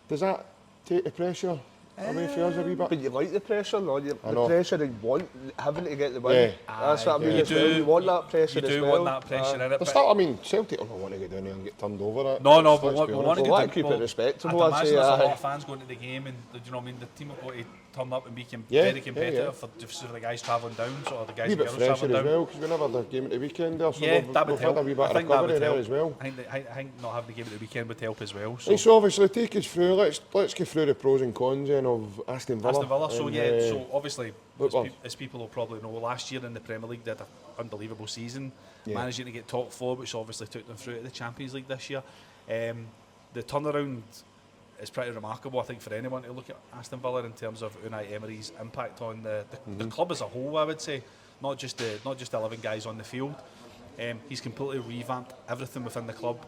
[SPEAKER 1] does that take the pressure away from us a wee bit?
[SPEAKER 3] But you like the pressure, no? The
[SPEAKER 1] know.
[SPEAKER 3] pressure and want having to get the win.
[SPEAKER 1] Yeah.
[SPEAKER 3] That's what I mean.
[SPEAKER 2] You
[SPEAKER 3] as well. You want that pressure
[SPEAKER 2] You
[SPEAKER 3] as
[SPEAKER 2] do
[SPEAKER 3] well.
[SPEAKER 2] want that pressure in it.
[SPEAKER 1] The
[SPEAKER 2] but-
[SPEAKER 1] start, I mean, Celtic don't want to get down there and get turned over.
[SPEAKER 2] No,
[SPEAKER 1] Let's
[SPEAKER 2] but
[SPEAKER 1] be
[SPEAKER 2] we
[SPEAKER 1] honest.
[SPEAKER 2] want to
[SPEAKER 3] Well, keep it respectable,
[SPEAKER 2] I'd
[SPEAKER 3] I'd
[SPEAKER 2] imagine
[SPEAKER 3] say,
[SPEAKER 2] there's a
[SPEAKER 3] aye.
[SPEAKER 2] lot of fans going to the game, and do you know what I mean? The team have got to turn up and be
[SPEAKER 1] Yeah,
[SPEAKER 2] very
[SPEAKER 1] yeah,
[SPEAKER 2] competitive
[SPEAKER 1] yeah.
[SPEAKER 2] for the guys travelling down, so the guys
[SPEAKER 1] A wee
[SPEAKER 2] and
[SPEAKER 1] bit
[SPEAKER 2] girls
[SPEAKER 1] fresher
[SPEAKER 2] travelling
[SPEAKER 1] as
[SPEAKER 2] down.
[SPEAKER 1] well, because we never had the game at the weekend there, so
[SPEAKER 2] Yeah,
[SPEAKER 1] we've
[SPEAKER 2] that would
[SPEAKER 1] had
[SPEAKER 2] help.
[SPEAKER 1] a wee bit of
[SPEAKER 2] I think that
[SPEAKER 1] recovery
[SPEAKER 2] would
[SPEAKER 1] there
[SPEAKER 2] help
[SPEAKER 1] as well.
[SPEAKER 2] I think not having the game at the weekend would help as well. So.
[SPEAKER 1] Right, so obviously take us through, let's go through the pros and cons then of Aston Villa.
[SPEAKER 2] Aston Villa. So
[SPEAKER 1] And,
[SPEAKER 2] yeah, so obviously,
[SPEAKER 1] well-
[SPEAKER 2] as people will probably know, last year in the Premier League they had an unbelievable season,
[SPEAKER 1] Yeah.
[SPEAKER 2] managing to get top 4, which obviously took them through to the Champions League this year. The turnaround is pretty remarkable, I think, for anyone to look at Aston Villa in terms of Unai Emery's impact on the club as a whole. I would say, not just the 11 guys on the field. He's completely revamped everything within the club.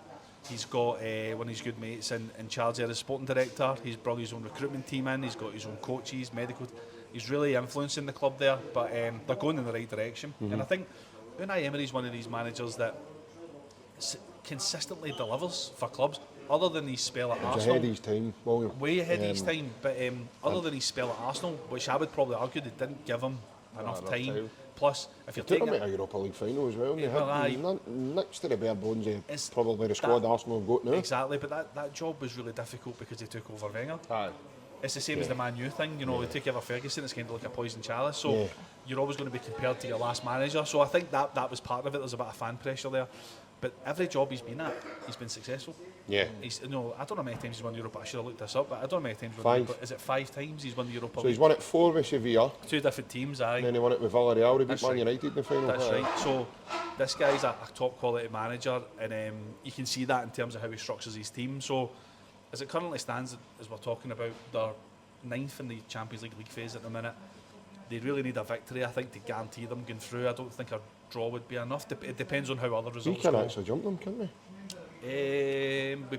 [SPEAKER 2] He's got one of his good mates in charge there as sporting director. He's brought his own recruitment team in. He's got his own coaches, medical. He's really influencing the club there, but they're going in the right direction. And I think Unai Emery's one of these managers that consistently delivers for clubs. Other than his spell at
[SPEAKER 1] He's
[SPEAKER 2] Arsenal,
[SPEAKER 1] ahead of his time, William.
[SPEAKER 2] way ahead of his time. But other than his spell at Arsenal, which I would probably argue they didn't give him enough time. Plus, if you're
[SPEAKER 1] Took
[SPEAKER 2] taking
[SPEAKER 1] them at a Europa League final as well. And they
[SPEAKER 2] well, aye.
[SPEAKER 1] had next to the bare bones of
[SPEAKER 2] It's
[SPEAKER 1] probably the squad Arsenal have got now.
[SPEAKER 2] exactly, but that job was really difficult because they took over Wenger.
[SPEAKER 3] Aye.
[SPEAKER 2] It's the same as the Man U thing, you know, they took over Ferguson, it's kind of like a poison chalice, so you're always going to be compared to your last manager, so I think that was part of it. There's a bit of fan pressure there, But every job he's been at, he's been successful.
[SPEAKER 1] Yeah.
[SPEAKER 2] I don't know how many times he's won the Europa. I should have looked this up, but I don't know how many times he's won
[SPEAKER 1] 5.
[SPEAKER 2] the Europa. Is it 5 times he's won the Europa
[SPEAKER 1] So
[SPEAKER 2] League?
[SPEAKER 1] he's won it 4 with Sevilla,
[SPEAKER 2] 2 different teams, aye.
[SPEAKER 1] and then he won it with Villarreal. He beat
[SPEAKER 2] That's
[SPEAKER 1] Man
[SPEAKER 2] right.
[SPEAKER 1] United in the final.
[SPEAKER 2] That's right. So this guy's a top quality manager, and you can see that in terms of how he structures his team. So as it currently stands, as we're talking about, they're 9th in the Champions League phase at the minute. They really need a victory, I think, to guarantee them going through. I don't think a draw would be enough. It depends on how other
[SPEAKER 1] We
[SPEAKER 2] results
[SPEAKER 1] can
[SPEAKER 2] go.
[SPEAKER 1] actually jump them, can't we?
[SPEAKER 2] We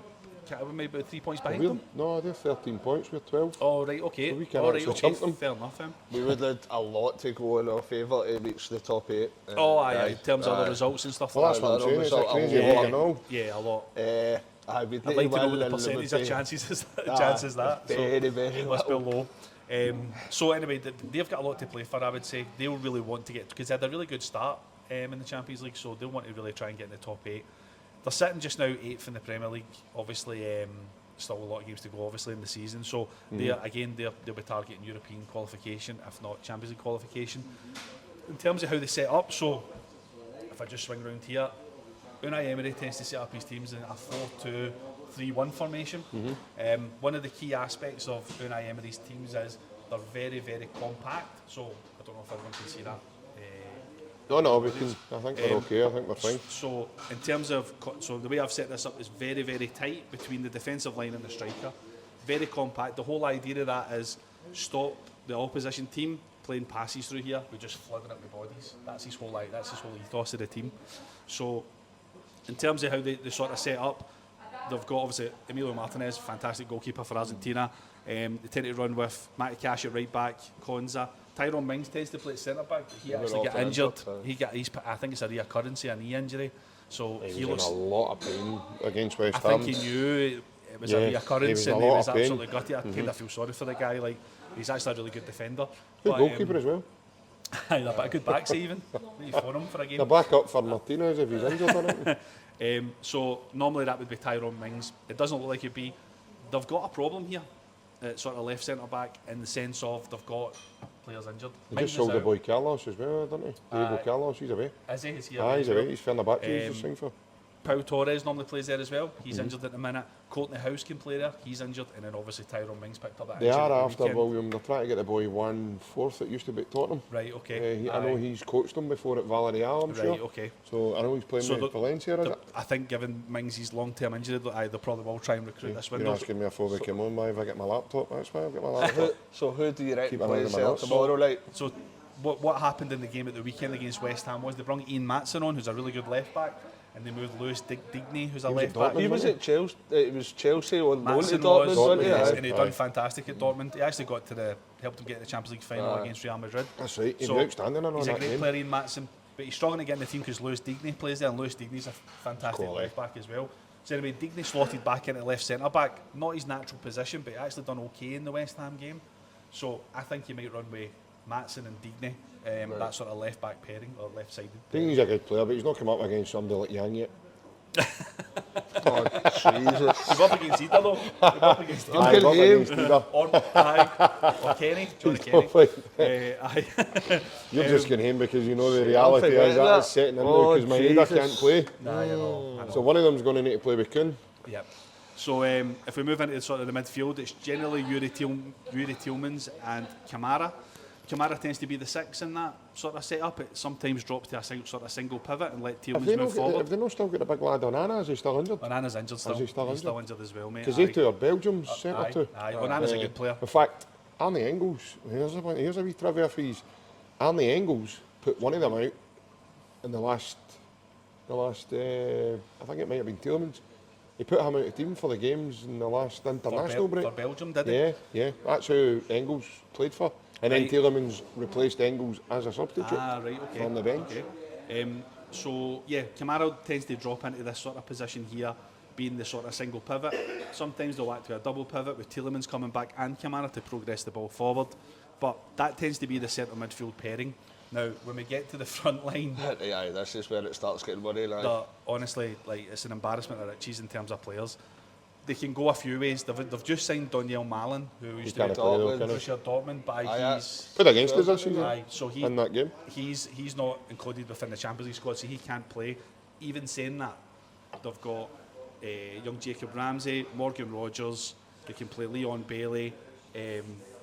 [SPEAKER 2] maybe 3 points behind
[SPEAKER 1] We're,
[SPEAKER 2] them.
[SPEAKER 1] no, they're 13 points, we're 12.
[SPEAKER 2] Oh, right, okay.
[SPEAKER 1] So we can
[SPEAKER 2] All right,
[SPEAKER 1] actually
[SPEAKER 2] okay.
[SPEAKER 1] jump them.
[SPEAKER 2] Fair enough,
[SPEAKER 3] We would have a lot to go in our favour to reach the top 8.
[SPEAKER 2] Oh, aye, in terms of the results and stuff
[SPEAKER 1] Well,
[SPEAKER 2] like
[SPEAKER 1] that's
[SPEAKER 2] that.
[SPEAKER 1] what I'm saying, it's a
[SPEAKER 3] result
[SPEAKER 1] crazy
[SPEAKER 3] of
[SPEAKER 1] league
[SPEAKER 3] one.
[SPEAKER 1] and all.
[SPEAKER 2] Yeah, a lot.
[SPEAKER 3] We'd
[SPEAKER 2] I'd like to know what the percentage of chances is that.
[SPEAKER 3] Very, very
[SPEAKER 2] Must be
[SPEAKER 3] little.
[SPEAKER 2] low. So anyway, they've got a lot to play for, I would say. They'll really want to get, because they had a really good start in the Champions League, so they'll want to really try and get in the top 8. They're sitting just now 8th in the Premier League. Obviously, still a lot of games to go, obviously, in the season. So they'll be targeting European qualification, if not Champions League qualification. In terms of how they set up, so if I just swing around here, Unai Emery tends to set up his teams in a 4-2-3-1 formation. One of the key aspects of Unai Emery's teams is they're very, very compact. So I don't know if everyone can see that.
[SPEAKER 1] No, we can. I think we're okay. I think we're fine.
[SPEAKER 2] So in terms of, so the way I've set this up is very, very tight between the defensive line and the striker. Very compact. The whole idea of that is stop the opposition team playing passes through here. We're just flooding it with bodies. That's his whole ethos of the team. So in terms of how they sort of set up, they've got obviously Emilio Martinez, fantastic goalkeeper for Argentina. They tend to run with Matty Cash at right back, Konza. Tyrone Mings tends to play at centre back. He actually got injured. I think it's a reoccurrence of a knee injury. So
[SPEAKER 1] He was in a lot of pain against West
[SPEAKER 2] I
[SPEAKER 1] Ham.
[SPEAKER 2] think he knew it was a
[SPEAKER 1] Yeah,
[SPEAKER 2] reoccurrence,
[SPEAKER 1] he was in
[SPEAKER 2] and
[SPEAKER 1] a
[SPEAKER 2] he
[SPEAKER 1] lot
[SPEAKER 2] was
[SPEAKER 1] of pain.
[SPEAKER 2] absolutely gutty. I kind of feel sorry for the guy. Like, he's actually a really good defender.
[SPEAKER 1] Good goalkeeper as well.
[SPEAKER 2] Aye, a good back even. You phone him for a game.
[SPEAKER 1] The backup for Martinez if he's injured on it.
[SPEAKER 2] So normally that would be Tyrone Mings. It doesn't look like it'd be. They've got a problem here at sort of left centre back, in the sense of they've got players injured.
[SPEAKER 1] He
[SPEAKER 2] Mings
[SPEAKER 1] just
[SPEAKER 2] is
[SPEAKER 1] sold the
[SPEAKER 2] out.
[SPEAKER 1] boy Carlos as well, didn't he? Diego Carlos, he's away.
[SPEAKER 2] Is he? Is he
[SPEAKER 1] Aye, he's
[SPEAKER 2] as well?
[SPEAKER 1] away. He's Fenerbahce, he's just signed for.
[SPEAKER 2] Pau Torres normally plays there as well. He's injured at the minute. Courtney House can play there. He's injured, and then obviously Tyrone Mings picked up that
[SPEAKER 1] They
[SPEAKER 2] injury
[SPEAKER 1] are
[SPEAKER 2] at the
[SPEAKER 1] after
[SPEAKER 2] weekend.
[SPEAKER 1] William. They're trying to get the boy 1/4 that used to be at Tottenham.
[SPEAKER 2] Right. Okay.
[SPEAKER 1] I know
[SPEAKER 2] Aye.
[SPEAKER 1] he's coached him before at Villarreal, I'm
[SPEAKER 2] Right.
[SPEAKER 1] sure.
[SPEAKER 2] Okay.
[SPEAKER 1] So I know he's playing
[SPEAKER 2] So
[SPEAKER 1] with Valencia, is it?
[SPEAKER 2] I think given Mings' long-term injury, they probably will try and recruit this
[SPEAKER 1] You're
[SPEAKER 2] window.
[SPEAKER 1] asking me before we came on why if I get my laptop, that's why I've got my laptop.
[SPEAKER 3] So who do you reckon
[SPEAKER 1] Keep an eye on
[SPEAKER 3] plays
[SPEAKER 1] my
[SPEAKER 3] there
[SPEAKER 1] notes.
[SPEAKER 3] tomorrow, right?
[SPEAKER 2] So what happened in the game at the weekend against West Ham was they brought Ian Maatsen on, who's a really good left back, and they moved Lewis Digney, who's a
[SPEAKER 1] He was
[SPEAKER 2] left
[SPEAKER 1] at
[SPEAKER 2] back.
[SPEAKER 1] Dortmund,
[SPEAKER 3] He was at Chelsea. It was Chelsea on loan to
[SPEAKER 2] Maatsen
[SPEAKER 3] Dortmund,
[SPEAKER 2] was,
[SPEAKER 3] wasn't he?
[SPEAKER 1] Dortmund,
[SPEAKER 2] yes,
[SPEAKER 1] aye.
[SPEAKER 2] and he done fantastic at Dortmund. He actually got to helped him get to the Champions League final against Real Madrid.
[SPEAKER 1] That's right, he
[SPEAKER 2] So,
[SPEAKER 1] was outstanding on
[SPEAKER 2] He's a
[SPEAKER 1] that
[SPEAKER 2] great
[SPEAKER 1] game.
[SPEAKER 2] player, Ian Maatsen, but he's struggling to get in the team because Lewis Digney plays there, and Lewis Digney's a fantastic
[SPEAKER 1] Quality.
[SPEAKER 2] left back as well. So anyway, Digney slotted back into left centre back, not his natural position, but he actually done okay in the West Ham game. So I think he might run with Maatsen and Digney, that sort of left back pairing or left sided.
[SPEAKER 1] I think he's a good player, but he's not come up against somebody like Yang yet.
[SPEAKER 3] Oh, Jesus.
[SPEAKER 2] He's up against Idah though. He's up against Idah.
[SPEAKER 1] Aye,
[SPEAKER 3] Uncle
[SPEAKER 1] up
[SPEAKER 3] James.
[SPEAKER 1] against Idah.
[SPEAKER 2] Or Kenny, Johnny Kenny. Aye.
[SPEAKER 1] You're just going him because you know the reality
[SPEAKER 3] forget
[SPEAKER 1] is that
[SPEAKER 3] that.
[SPEAKER 1] is setting in
[SPEAKER 3] Oh,
[SPEAKER 1] because Maeda can't
[SPEAKER 3] Jesus.
[SPEAKER 1] play.
[SPEAKER 2] Nah, you know. I know.
[SPEAKER 1] So one of them's going to need to play with Kuhn.
[SPEAKER 2] Yep. So if we move into sort of the midfield, it's generally Yuri Tillmans and Kamara. Kamara tends to be the 6 in that sort of setup. It sometimes drops to a single pivot and let
[SPEAKER 1] Have
[SPEAKER 2] Tillmans
[SPEAKER 1] they,
[SPEAKER 2] move
[SPEAKER 1] not,
[SPEAKER 2] forward.
[SPEAKER 1] have they not still got the big lad Onana? Is he still injured?
[SPEAKER 2] Onana's injured still.
[SPEAKER 1] Is he still
[SPEAKER 2] He's still
[SPEAKER 1] injured?
[SPEAKER 2] injured as well, mate.
[SPEAKER 1] Because they
[SPEAKER 2] Aye.
[SPEAKER 1] two are Belgium's centre
[SPEAKER 2] Aye,
[SPEAKER 1] too.
[SPEAKER 2] aye. Onana's a good player.
[SPEAKER 1] In fact, Arne Engels, here's a wee trivia for you. Arne Engels put one of them out in the last I think it might have been Tillmans. He put him out of team for the games in the last international break.
[SPEAKER 2] For Belgium, did he?
[SPEAKER 1] Yeah, that's who Engels played for. And then
[SPEAKER 2] Right.
[SPEAKER 1] Tielemans replaced Engels as a substitute
[SPEAKER 2] Right, okay.
[SPEAKER 1] from the bench.
[SPEAKER 2] Okay. So, yeah, Kamara tends to drop into this sort of position here, being the sort of single pivot. Sometimes they'll act to a double pivot with Tielemans coming back and Kamara to progress the ball forward. But that tends to be the centre midfield pairing. Now, when we get to the front line,
[SPEAKER 3] Aye, this is where it starts getting worrying.
[SPEAKER 2] honestly, like, it's an embarrassment of riches in terms of players. They can go a few ways. They've just signed Daniel Malin, who used to
[SPEAKER 1] can't
[SPEAKER 2] be
[SPEAKER 1] play though,
[SPEAKER 3] Dortmund.
[SPEAKER 1] can he?
[SPEAKER 2] Borussia Dortmund, but
[SPEAKER 3] Aye,
[SPEAKER 2] he's...
[SPEAKER 1] Played against us this season
[SPEAKER 2] Aye, so
[SPEAKER 1] in that game.
[SPEAKER 2] he's not included within the Champions League squad, so he can't play. Even saying that, they've got young Jacob Ramsey, Morgan Rogers, they can play Leon Bailey,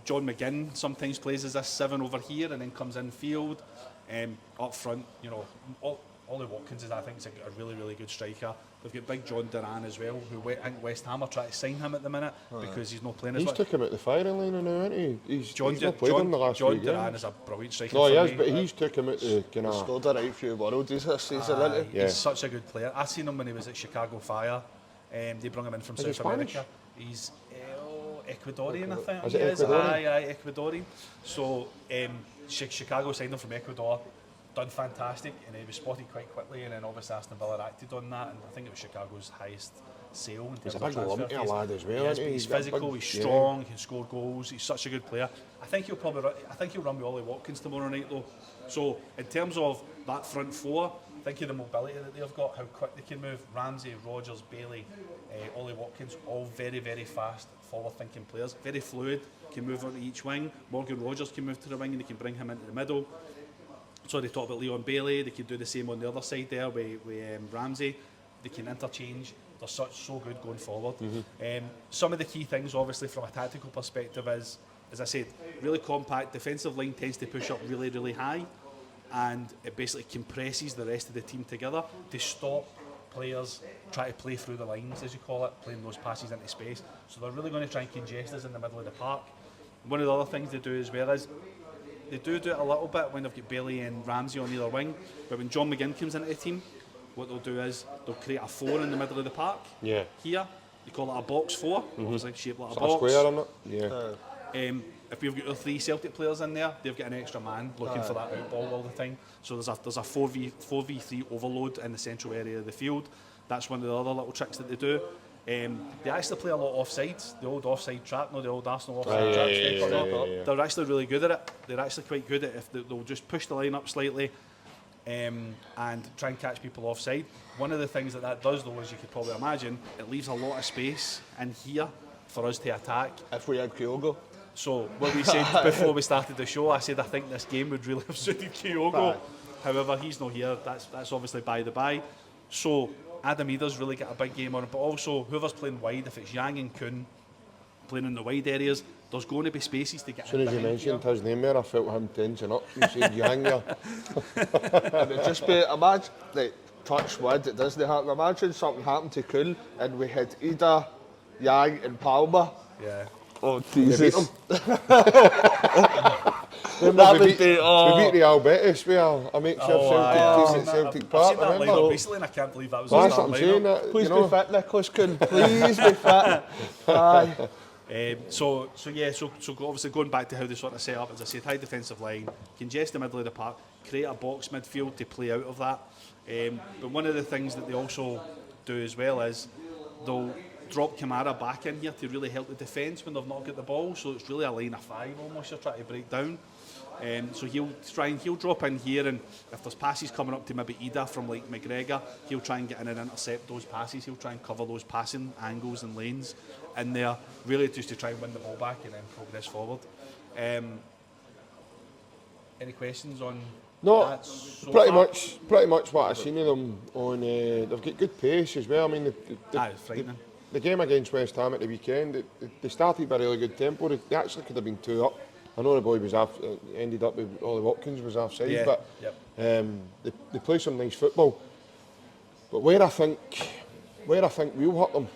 [SPEAKER 2] John McGinn sometimes plays as a 7 over here and then comes in field. Up front, you know, Ollie Watkins is, I think, is a really, really good striker. They've got big John Duran as well, who I think West Ham are trying to sign him at the minute because he's not playing as much.
[SPEAKER 1] He's took him at the firing line now, hasn't he? He's not played
[SPEAKER 2] John,
[SPEAKER 1] him the last
[SPEAKER 2] John
[SPEAKER 1] few
[SPEAKER 2] Duran
[SPEAKER 1] games.
[SPEAKER 2] is a brilliant striker.
[SPEAKER 1] No, he
[SPEAKER 2] for
[SPEAKER 1] is,
[SPEAKER 2] me.
[SPEAKER 1] but he's took him at the kind of...
[SPEAKER 3] Scored a right few worldies this season, hasn't he?
[SPEAKER 2] He's such a good player. I seen him when he was at Chicago Fire. They brought him in from
[SPEAKER 1] Is
[SPEAKER 2] South
[SPEAKER 1] he
[SPEAKER 2] America. He's Ecuadorian, I think.
[SPEAKER 1] Is
[SPEAKER 2] he
[SPEAKER 1] it Ecuadorian?
[SPEAKER 2] Aye, Ecuadorian. So Chicago signed him from Ecuador. Done fantastic, and he was spotted quite quickly, and then obviously Aston Villa acted on that, and I think it was Chicago's highest sale in terms
[SPEAKER 1] He's a
[SPEAKER 2] of
[SPEAKER 1] big
[SPEAKER 2] transfer
[SPEAKER 1] lumpy
[SPEAKER 2] fees.
[SPEAKER 1] lad as well,
[SPEAKER 2] He is,
[SPEAKER 1] isn't
[SPEAKER 2] but
[SPEAKER 1] he?
[SPEAKER 2] he's
[SPEAKER 1] got
[SPEAKER 2] physical,
[SPEAKER 1] big-
[SPEAKER 2] he's strong, he can score goals, he's such a good player. I think he'll run with Ollie Watkins tomorrow night though. So in terms of that front four, think of the mobility that they've got, how quick they can move. Ramsey, Rogers, Bailey, Ollie Watkins, all very, very fast, forward-thinking players, very fluid, can move onto each wing. Morgan Rogers can move to the wing and they can bring him into the middle. So they talk about Leon Bailey, they can do the same on the other side there with Ramsey. They can interchange. They're so good going forward. Some of the key things, obviously, from a tactical perspective is, as I said, really compact. Defensive line tends to push up really, really high, and it basically compresses the rest of the team together to stop players try to play through the lines, as you call it, playing those passes into space. So they're really going to try and congest us in the middle of the park. One of the other things they do as well is they do it a little bit when they've got Bailey and Ramsey on either wing, but when John McGinn comes into the team, what they'll do is they'll create a 4 in the middle of the park.
[SPEAKER 1] Yeah.
[SPEAKER 2] Here, they call it a box 4, obviously shaped like a
[SPEAKER 1] Sort of
[SPEAKER 2] box.
[SPEAKER 1] square, isn't it? Yeah.
[SPEAKER 2] If we've got our 3 Celtic players in there, they've got an extra man looking for that out ball all the time. So there's a 4v3 overload in the central area of the field. That's one of the other little tricks that they do. They actually play a lot of offsides, the old offside trap, the old Arsenal offside traps.
[SPEAKER 1] yeah.
[SPEAKER 2] They're actually really good at it. They're actually quite good at it if they'll just push the line up slightly and try and catch people offside. One of the things that does, though, as you could probably imagine, it leaves a lot of space in here for us to attack.
[SPEAKER 3] If we had Kyogo.
[SPEAKER 2] So what we said before we started the show, I said I think this game would really have suited Kyogo. However, he's not here. That's obviously by the by. So Adam Idah's really got a big game on it, but also whoever's playing wide, if it's Yang and Kuhn playing in the wide areas, there's going to be spaces to get
[SPEAKER 1] As soon as you mentioned his name there, I felt him tensing up. You said Yang there.
[SPEAKER 3] And it'd just be, imagine, like, touch wood, it doesn't happen. Imagine something happened to Kuhn and we had Idah, Yang and Palmer.
[SPEAKER 2] Yeah.
[SPEAKER 3] Oh,
[SPEAKER 1] We beat
[SPEAKER 3] Jesus.
[SPEAKER 1] them.
[SPEAKER 3] That would be,
[SPEAKER 1] We beat Real Betis with a makeshift Celtic team at Celtic
[SPEAKER 2] I've
[SPEAKER 1] Park,
[SPEAKER 2] seen that line
[SPEAKER 1] remember?
[SPEAKER 2] up recently and I can't believe that was
[SPEAKER 1] Well,
[SPEAKER 2] the
[SPEAKER 1] that's what I'm
[SPEAKER 2] starting
[SPEAKER 1] saying.
[SPEAKER 2] lineup.
[SPEAKER 1] That,
[SPEAKER 3] Please
[SPEAKER 1] you know,
[SPEAKER 3] be fit, Nicholas Kuhn. Please be fit. Aye.
[SPEAKER 2] So obviously going back to how they sort of set up, as I said, high defensive line, congest the middle of the park, create a box midfield to play out of that. But one of the things that they also do as well is they'll drop Kamara back in here to really help the defence when they've not got the ball. So it's really a line of 5 almost you're trying to break down. So he'll drop in here, and if there's passes coming up to maybe Idah from like McGregor, he'll try and get in and intercept those passes. He'll try and cover those passing angles and lanes in there, really just to try and win the ball back and then progress forward. Any questions on
[SPEAKER 1] No,
[SPEAKER 2] that so
[SPEAKER 1] pretty
[SPEAKER 2] far?
[SPEAKER 1] much what I've seen of them on. They've got good pace as well. I mean,
[SPEAKER 2] It's frightening.
[SPEAKER 1] the game against West Ham at the weekend, they started by a really good tempo. They actually could have been 2 up. I know the boy was off, ended up with Ollie Watkins was offside,
[SPEAKER 2] Yeah,
[SPEAKER 1] but
[SPEAKER 2] yep.
[SPEAKER 1] they play some nice football. But where I think we'll hurt them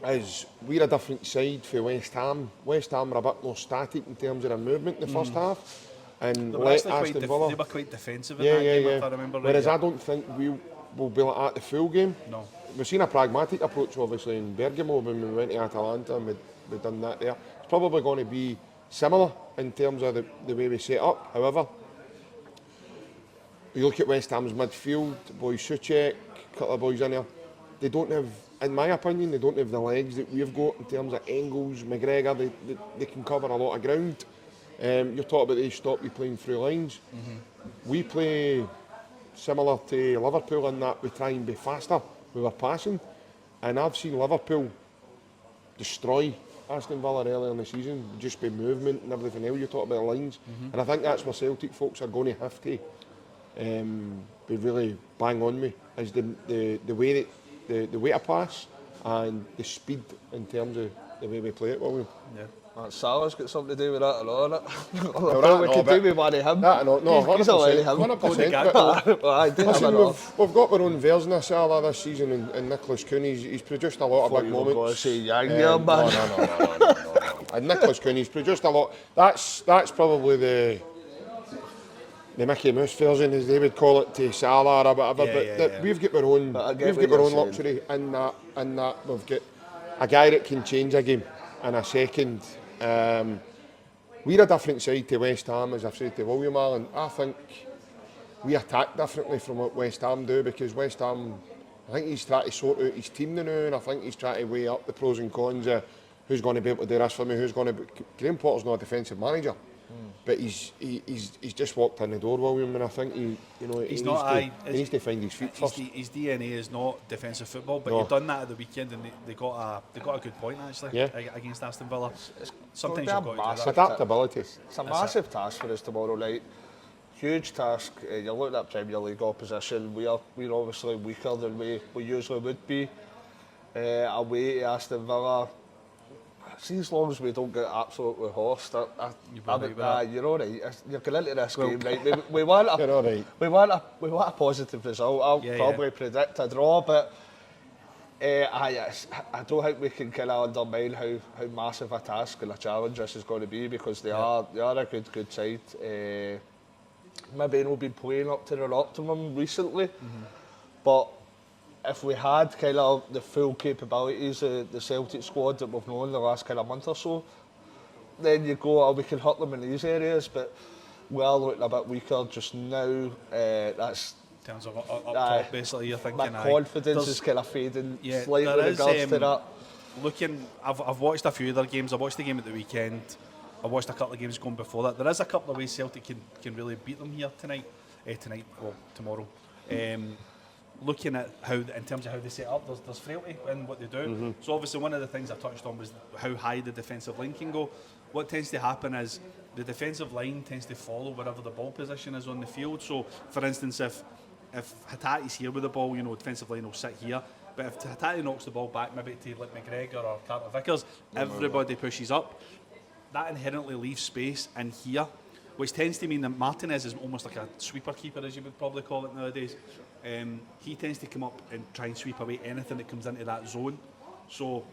[SPEAKER 1] is we're a different side for West Ham. West Ham are a bit more static in terms of their movement in the first half, and
[SPEAKER 2] They were
[SPEAKER 1] let
[SPEAKER 2] actually
[SPEAKER 1] Aston Villa.
[SPEAKER 2] they were quite defensive in that game, if I remember right.
[SPEAKER 1] Whereas
[SPEAKER 2] yeah.
[SPEAKER 1] I don't think we'll be like that the full game.
[SPEAKER 2] No.
[SPEAKER 1] We've seen a pragmatic approach, obviously, in Bergamo when we went to Atalanta and we've done that there. It's probably going to be similar in terms of the way we set up. However, you look at West Ham's midfield, boys Souček, a couple of boys in there, they don't have, in my opinion, they don't have the legs that we've got in terms of Engels, McGregor. They can cover a lot of ground. You're talking about they stop you playing through lines. We play similar to Liverpool in that we try and be faster with our passing, and I've seen Liverpool destroy Aston Villa earlier in the season, just by movement and everything else. You talk about the lines, and I think that's where Celtic folks are going to have to be really bang on me is the way that the way to pass and the speed in terms of the way we play it. William.
[SPEAKER 2] Yeah.
[SPEAKER 3] Salah's got something to do with that, or not?
[SPEAKER 1] Well,
[SPEAKER 3] We could do with one of him.
[SPEAKER 1] That no,
[SPEAKER 3] He's a lady,
[SPEAKER 1] 100%.
[SPEAKER 3] Well, I did
[SPEAKER 1] Listen,
[SPEAKER 3] have
[SPEAKER 1] we've got our own version of Salah this season, and Nicholas Kuhn, he's produced a lot of big moments.
[SPEAKER 3] Say Yang,
[SPEAKER 1] No.
[SPEAKER 3] man.
[SPEAKER 1] And Nicholas Kuhn, he's produced a lot. That's probably the Mickey Mouse version, as they would call it, to Salah or whatever. We've got our own, luxury in that we've got a guy that can change a game in a second. We're a different side to West Ham, as I've said to William Allen. I think we attack differently from what West Ham do, because West Ham, I think he's trying to sort out his team now, and I think he's trying to weigh up the pros and cons of who's going to be able to do this for me, who's going to be. Graham Potter's not a defensive manager, but he's just walked in the door, William, and I think he needs to find his feet first.
[SPEAKER 2] His DNA is not defensive football, but
[SPEAKER 1] No.
[SPEAKER 2] you've done that at the weekend, and they got a good point actually against Aston Villa. Sometimes you've got to do that.
[SPEAKER 1] Adaptability.
[SPEAKER 3] It's a massive task for us tomorrow night. Huge task. You're looking at Premier League opposition. We're obviously weaker than we usually would be. Away to Aston Villa. See, as long as we don't get absolutely horsed, you're all right. You're going into this game, right? We want
[SPEAKER 1] You're all right.
[SPEAKER 3] we want a positive result. I'll probably predict a draw, but I don't think we can kind of undermine how massive a task and a challenge this is going to be, because they are a good side. Maybe they've been playing up to their optimum recently, but if we had kind of the full capabilities of the Celtic squad that we've known the last kind of month or so, then you go, we can hurt them in these areas, but we are looking a bit weaker just now. That's
[SPEAKER 2] in terms of up top, basically, you're thinking.
[SPEAKER 3] My confidence is kind of fading slightly in regards to that.
[SPEAKER 2] I've watched a few of their games. I watched the game at the weekend. I watched a couple of games going before that. There is a couple of ways Celtic can really beat them here tomorrow. Looking at how, in terms of how they set up, there's frailty in what they do. So obviously one of the things I touched on was how high the defensive line can go. What tends to happen is the defensive line tends to follow wherever the ball position is on the field. So for instance, if Hatate's here with the ball, defensive line will sit here. But if Hatate knocks the ball back, maybe to like McGregor or Carter Vickers, everybody pushes up. That inherently leaves space in here, which tends to mean that Martinez is almost like a sweeper keeper, as you would probably call it nowadays. He tends to come up and try and sweep away anything that comes into that zone. So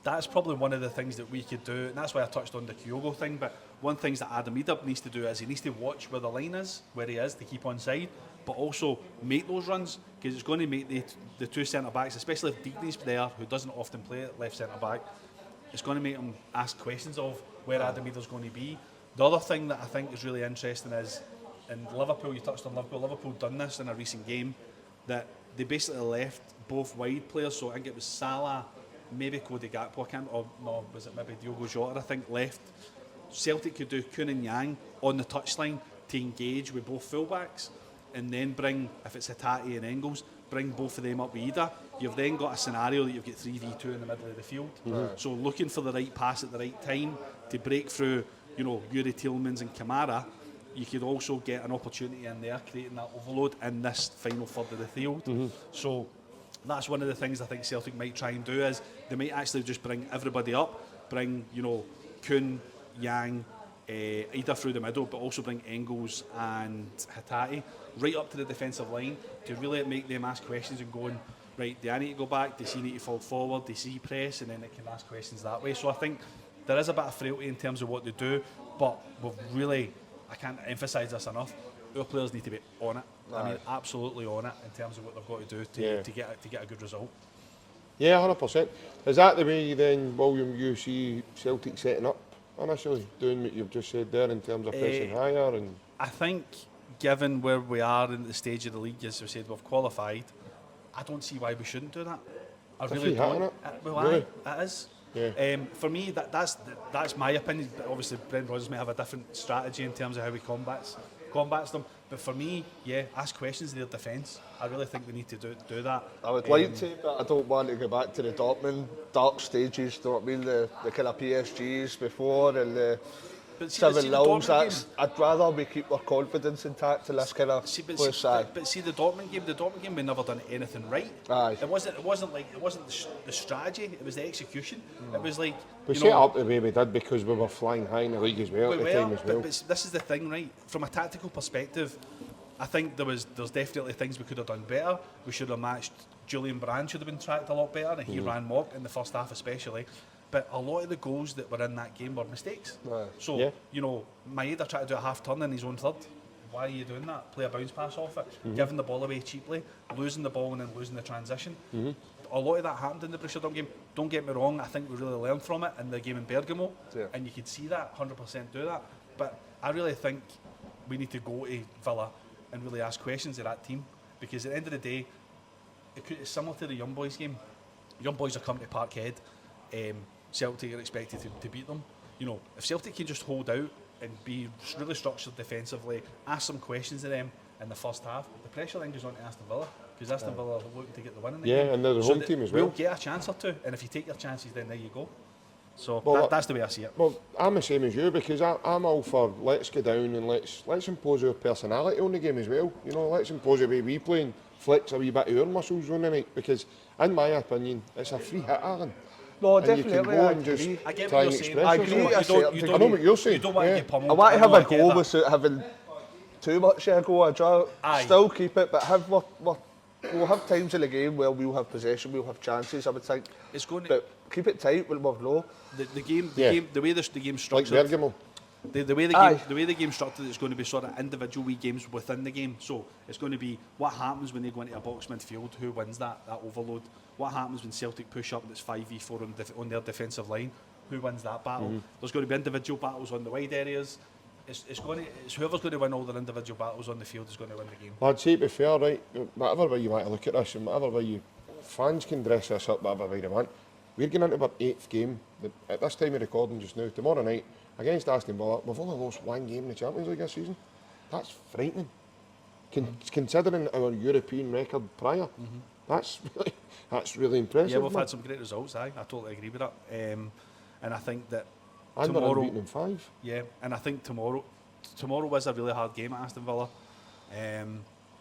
[SPEAKER 2] that's probably one of the things that we could do, and that's why I touched on the Kyogo thing. But one of the things that Adam Idah needs to do is he needs to watch where the line is, where he is, to keep on side, but also make those runs, because it's going to make the two centre-backs, especially if Deacon's there, who doesn't often play at left centre-back, it's going to make them ask questions of where Adam Idah's going to be. The other thing that I think is really interesting is, in Liverpool, you touched on Liverpool done this in a recent game, that they basically left both wide players, so I think it was Salah, maybe Cody Gakpo, was it maybe Diogo Jota, I think, left. Celtic could do Kuhn and Yang on the touchline to engage with both fullbacks, and then bring, if it's Hatate and Engels, bring both of them up with Idah. You've then got a scenario that you've got 3v2 in the middle of the field. So looking for the right pass at the right time to break through, Yuri Tielemans and Kamara, you could also get an opportunity in there, creating that overload in this final third of the field. So that's one of the things I think Celtic might try and do, is they might actually just bring everybody up, bring, Kuhn, Yang, Idah through the middle, but also bring Engels and Hatate right up to the defensive line to really make them ask questions and going, right, do I need to go back? Does he need to fall forward? Does he press? And then it can ask questions that way. So I think there is a bit of frailty in terms of what they do, but we've really, I can't emphasise this enough, our players need to be on it. I mean, absolutely on it in terms of what they've got to do to get a good result.
[SPEAKER 1] Yeah, 100%. Is that the way then, William, you see Celtic setting up initially, doing what you've just said there in terms of pressing higher? And
[SPEAKER 2] I think, given where we are in the stage of the league, as we said, we've qualified, I don't see why we shouldn't do that. I really don't. It is.
[SPEAKER 1] Yeah.
[SPEAKER 2] For me, that's my opinion. But obviously, Brendan Rodgers may have a different strategy in terms of how he combats them. But for me, ask questions of their defence. I really think we need to do that.
[SPEAKER 3] I would like to, but I don't want to go back to the Dortmund dark stages. Do you know what I mean? The kind of PSGs before, and
[SPEAKER 2] but
[SPEAKER 3] 7 nils.
[SPEAKER 2] Dortmund
[SPEAKER 3] I'd rather we keep our confidence intact in this kind of place side.
[SPEAKER 2] But see the Dortmund game, we never done anything right.
[SPEAKER 3] Aye.
[SPEAKER 2] It wasn't the strategy, it was the execution. It was like
[SPEAKER 1] We set up the way we did because we were flying high in the league as well at the time as well.
[SPEAKER 2] But this is the thing, right? From a tactical perspective, I think there's definitely things we could have done better. We should have matched. Julian Brand should have been tracked a lot better, and he ran mock in the first half especially. But a lot of the goals that were in that game were mistakes.
[SPEAKER 3] Right.
[SPEAKER 2] So, Idah tried to do a half turn in his own third. Why are you doing that? Play a bounce pass off it, giving the ball away cheaply, losing the ball and then losing the transition. A lot of that happened in the Borussia Dortmund game. Don't get me wrong, I think we really learned from it in the game in Bergamo, and you could see that 100% do that. But I really think we need to go to Villa and really ask questions of that team, because at the end of the day, it's similar to the Young Boys game. Young Boys are coming to Parkhead. Celtic are expected to beat them. If Celtic can just hold out and be really structured defensively, ask some questions of them in the first half, the pressure then goes on to Aston Villa, because Aston Villa are looking to get the win in the game.
[SPEAKER 1] And they're the home team as well.
[SPEAKER 2] We'll get a chance or two, and if you take your chances, then there you go. So that's the way I see it.
[SPEAKER 1] Well, I'm the same as you, because I'm all for let's go down and let's impose our personality on the game as well. Let's impose the way we play and flex a wee bit of our muscles on the night, because in my opinion, it's a free hit, Alan.
[SPEAKER 3] No,
[SPEAKER 1] and
[SPEAKER 3] definitely.
[SPEAKER 1] You can go and just
[SPEAKER 2] I get
[SPEAKER 1] try
[SPEAKER 2] what
[SPEAKER 1] and
[SPEAKER 2] you're saying.
[SPEAKER 1] express
[SPEAKER 3] I agree.
[SPEAKER 1] yourself.
[SPEAKER 3] I
[SPEAKER 1] know what you're saying.
[SPEAKER 2] You don't want to get pummeled.
[SPEAKER 3] I want to have a goal
[SPEAKER 2] that.
[SPEAKER 3] without having too much of a go. I draw. Still keep it, but we'll have times in the game where we'll have possession, we'll have chances. I would think.
[SPEAKER 2] It's going to.
[SPEAKER 3] But keep it tight. We'll know.
[SPEAKER 2] The game, the way the game's structured.
[SPEAKER 1] Like Bergamo.
[SPEAKER 2] The way the game's structured, it's going to be sort of individual wee games within the game. So it's going to be what happens when they go into a box midfield, who wins that overload. What happens when Celtic push up and it's 5v4 on their defensive line, who wins that battle. There's going to be individual battles on the wide areas. It's whoever's going to win all their individual battles on the field is going to win the game.
[SPEAKER 1] I'd say, to be fair, right, whatever way you want to look at this and whatever way you fans can dress this up whatever way they want, we're going into our 8th game at this time of recording just now, tomorrow night, against Aston Villa. We've only lost 1 game in the Champions League this season. That's frightening. Considering our European record prior, that's really impressive.
[SPEAKER 2] Yeah, we've had some great results. I totally agree with that. And I think that
[SPEAKER 1] and
[SPEAKER 2] tomorrow,
[SPEAKER 1] we're unbeaten in 5.
[SPEAKER 2] Yeah, and I think tomorrow is a really hard game at Aston Villa.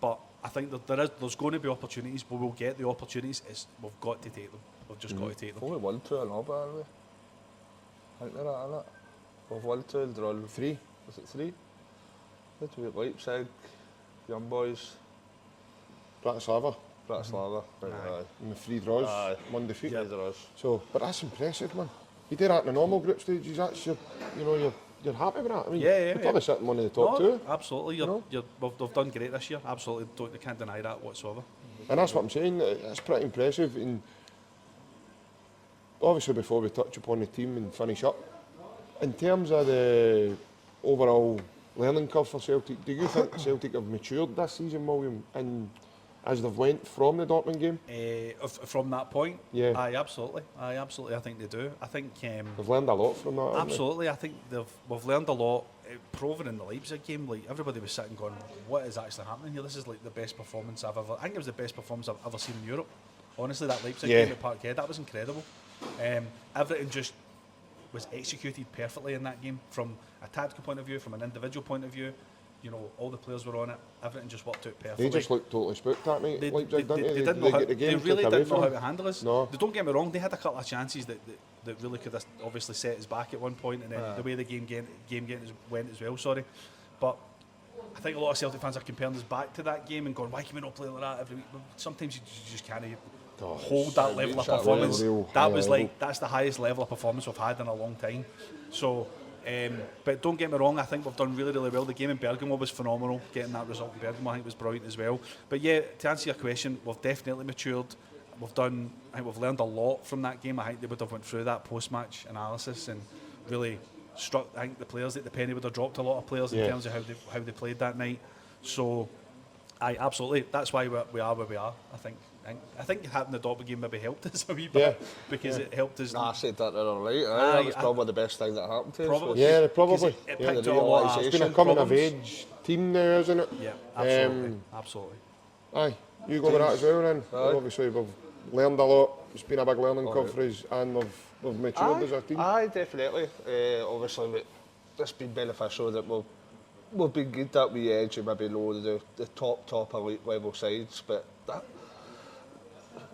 [SPEAKER 2] But I think that there's going to be opportunities, but we'll get the opportunities. We've got to take them. We've just got to take them.
[SPEAKER 3] Only 1-2 and all, aren't we? I think they're at, isn't it? We've 1-2 and drawn 3. Was it 3? Who do we Leipzig, Young Boys,
[SPEAKER 1] Bratislava.
[SPEAKER 3] Right,
[SPEAKER 1] And the 3 draws,
[SPEAKER 3] Aye.
[SPEAKER 1] 1 defeat.
[SPEAKER 3] Yeah, there is.
[SPEAKER 1] So, but that's impressive, man. You do that in the normal group stages. That's you're happy with that. I mean,
[SPEAKER 2] Yeah.
[SPEAKER 1] you're probably sitting one of the top 2.
[SPEAKER 2] Absolutely. We've done great this year. Absolutely, can't deny that whatsoever.
[SPEAKER 1] And that's what I'm saying. It's pretty impressive. And obviously, before we touch upon the team and finish up, in terms of the overall learning curve for Celtic, do you think Celtic have matured this season, William, and as they've went from the Dortmund game?
[SPEAKER 2] From that point,
[SPEAKER 1] yeah.
[SPEAKER 2] Aye, absolutely. I think they do. I think
[SPEAKER 1] they've learned a lot from that.
[SPEAKER 2] Absolutely, I think we've learned a lot. Proven in the Leipzig game, like everybody was sitting going, "What is actually happening here? This is like the best performance I've ever." I think it was the best performance I've ever seen in Europe. Honestly, that Leipzig game at Parkhead, that was incredible. Everything just was executed perfectly in that game, from a tactical point of view, from an individual point of view. All the players were on it. Everything just worked out perfectly.
[SPEAKER 1] They just looked totally spooked that night.
[SPEAKER 2] They
[SPEAKER 1] Leipzig, didn't they?
[SPEAKER 2] They really didn't know how to handle us.
[SPEAKER 1] No.
[SPEAKER 2] Don't get me wrong, they had a couple of chances that really could have obviously set us back at one point, and then the way the game went as well, But I think a lot of Celtic fans are comparing us back to that game and going, why can we not play like that every week? But sometimes you just can't hold that level of performance. That's the highest level of performance we've had in a long time. So, but don't get me wrong, I think we've done really, really well. The game in Bergamo was phenomenal. Getting that result in Bergamo, I think, was brilliant as well. But yeah, to answer your question, we've definitely matured. I think we've learned a lot from that game. I think they would have went through that post-match analysis and really struck. I think the players, the penny would have dropped a lot of players in terms of how they played that night. So, absolutely, that's why we are where we are. I think having the Dortmund game maybe helped us a wee bit because it helped us.
[SPEAKER 3] I said that the other night. That was probably the best thing that happened to us.
[SPEAKER 2] Probably.
[SPEAKER 1] Yeah, probably.
[SPEAKER 2] It picked a lot.
[SPEAKER 1] It's been a coming of age team now, isn't it?
[SPEAKER 2] Yeah, absolutely.
[SPEAKER 1] Aye, you go with that as well then. Obviously, we've learned a lot. It's been a big learning curve for us, and we've matured as a team.
[SPEAKER 3] Aye, definitely. Obviously, it's been beneficial that we've been good that wee edge and maybe low the top elite level sides, but that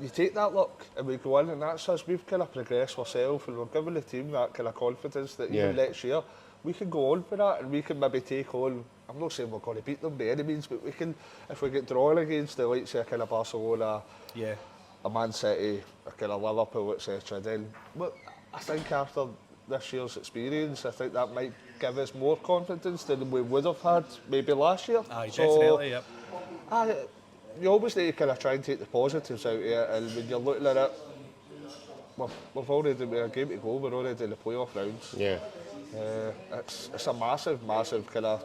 [SPEAKER 3] you take that look and we go in, and that's us. We've kind of progressed ourselves, and we're giving the team that kind of confidence that even next year we can go on for that, and we can maybe take on. I'm not saying we're going to beat them by any means, but we can, if we get drawn against the likes of a kind of Barcelona, a Man City, a kind of Liverpool, etc. Then, I think after this year's experience, I think that might give us more confidence than we would have had maybe last year.
[SPEAKER 2] Aye, definitely, yep.
[SPEAKER 3] You always need to kind of try and take the positives out of it, and when you're looking at it, we've already got a game to go, we're already in the playoff rounds.
[SPEAKER 1] Yeah.
[SPEAKER 3] It's a massive kind of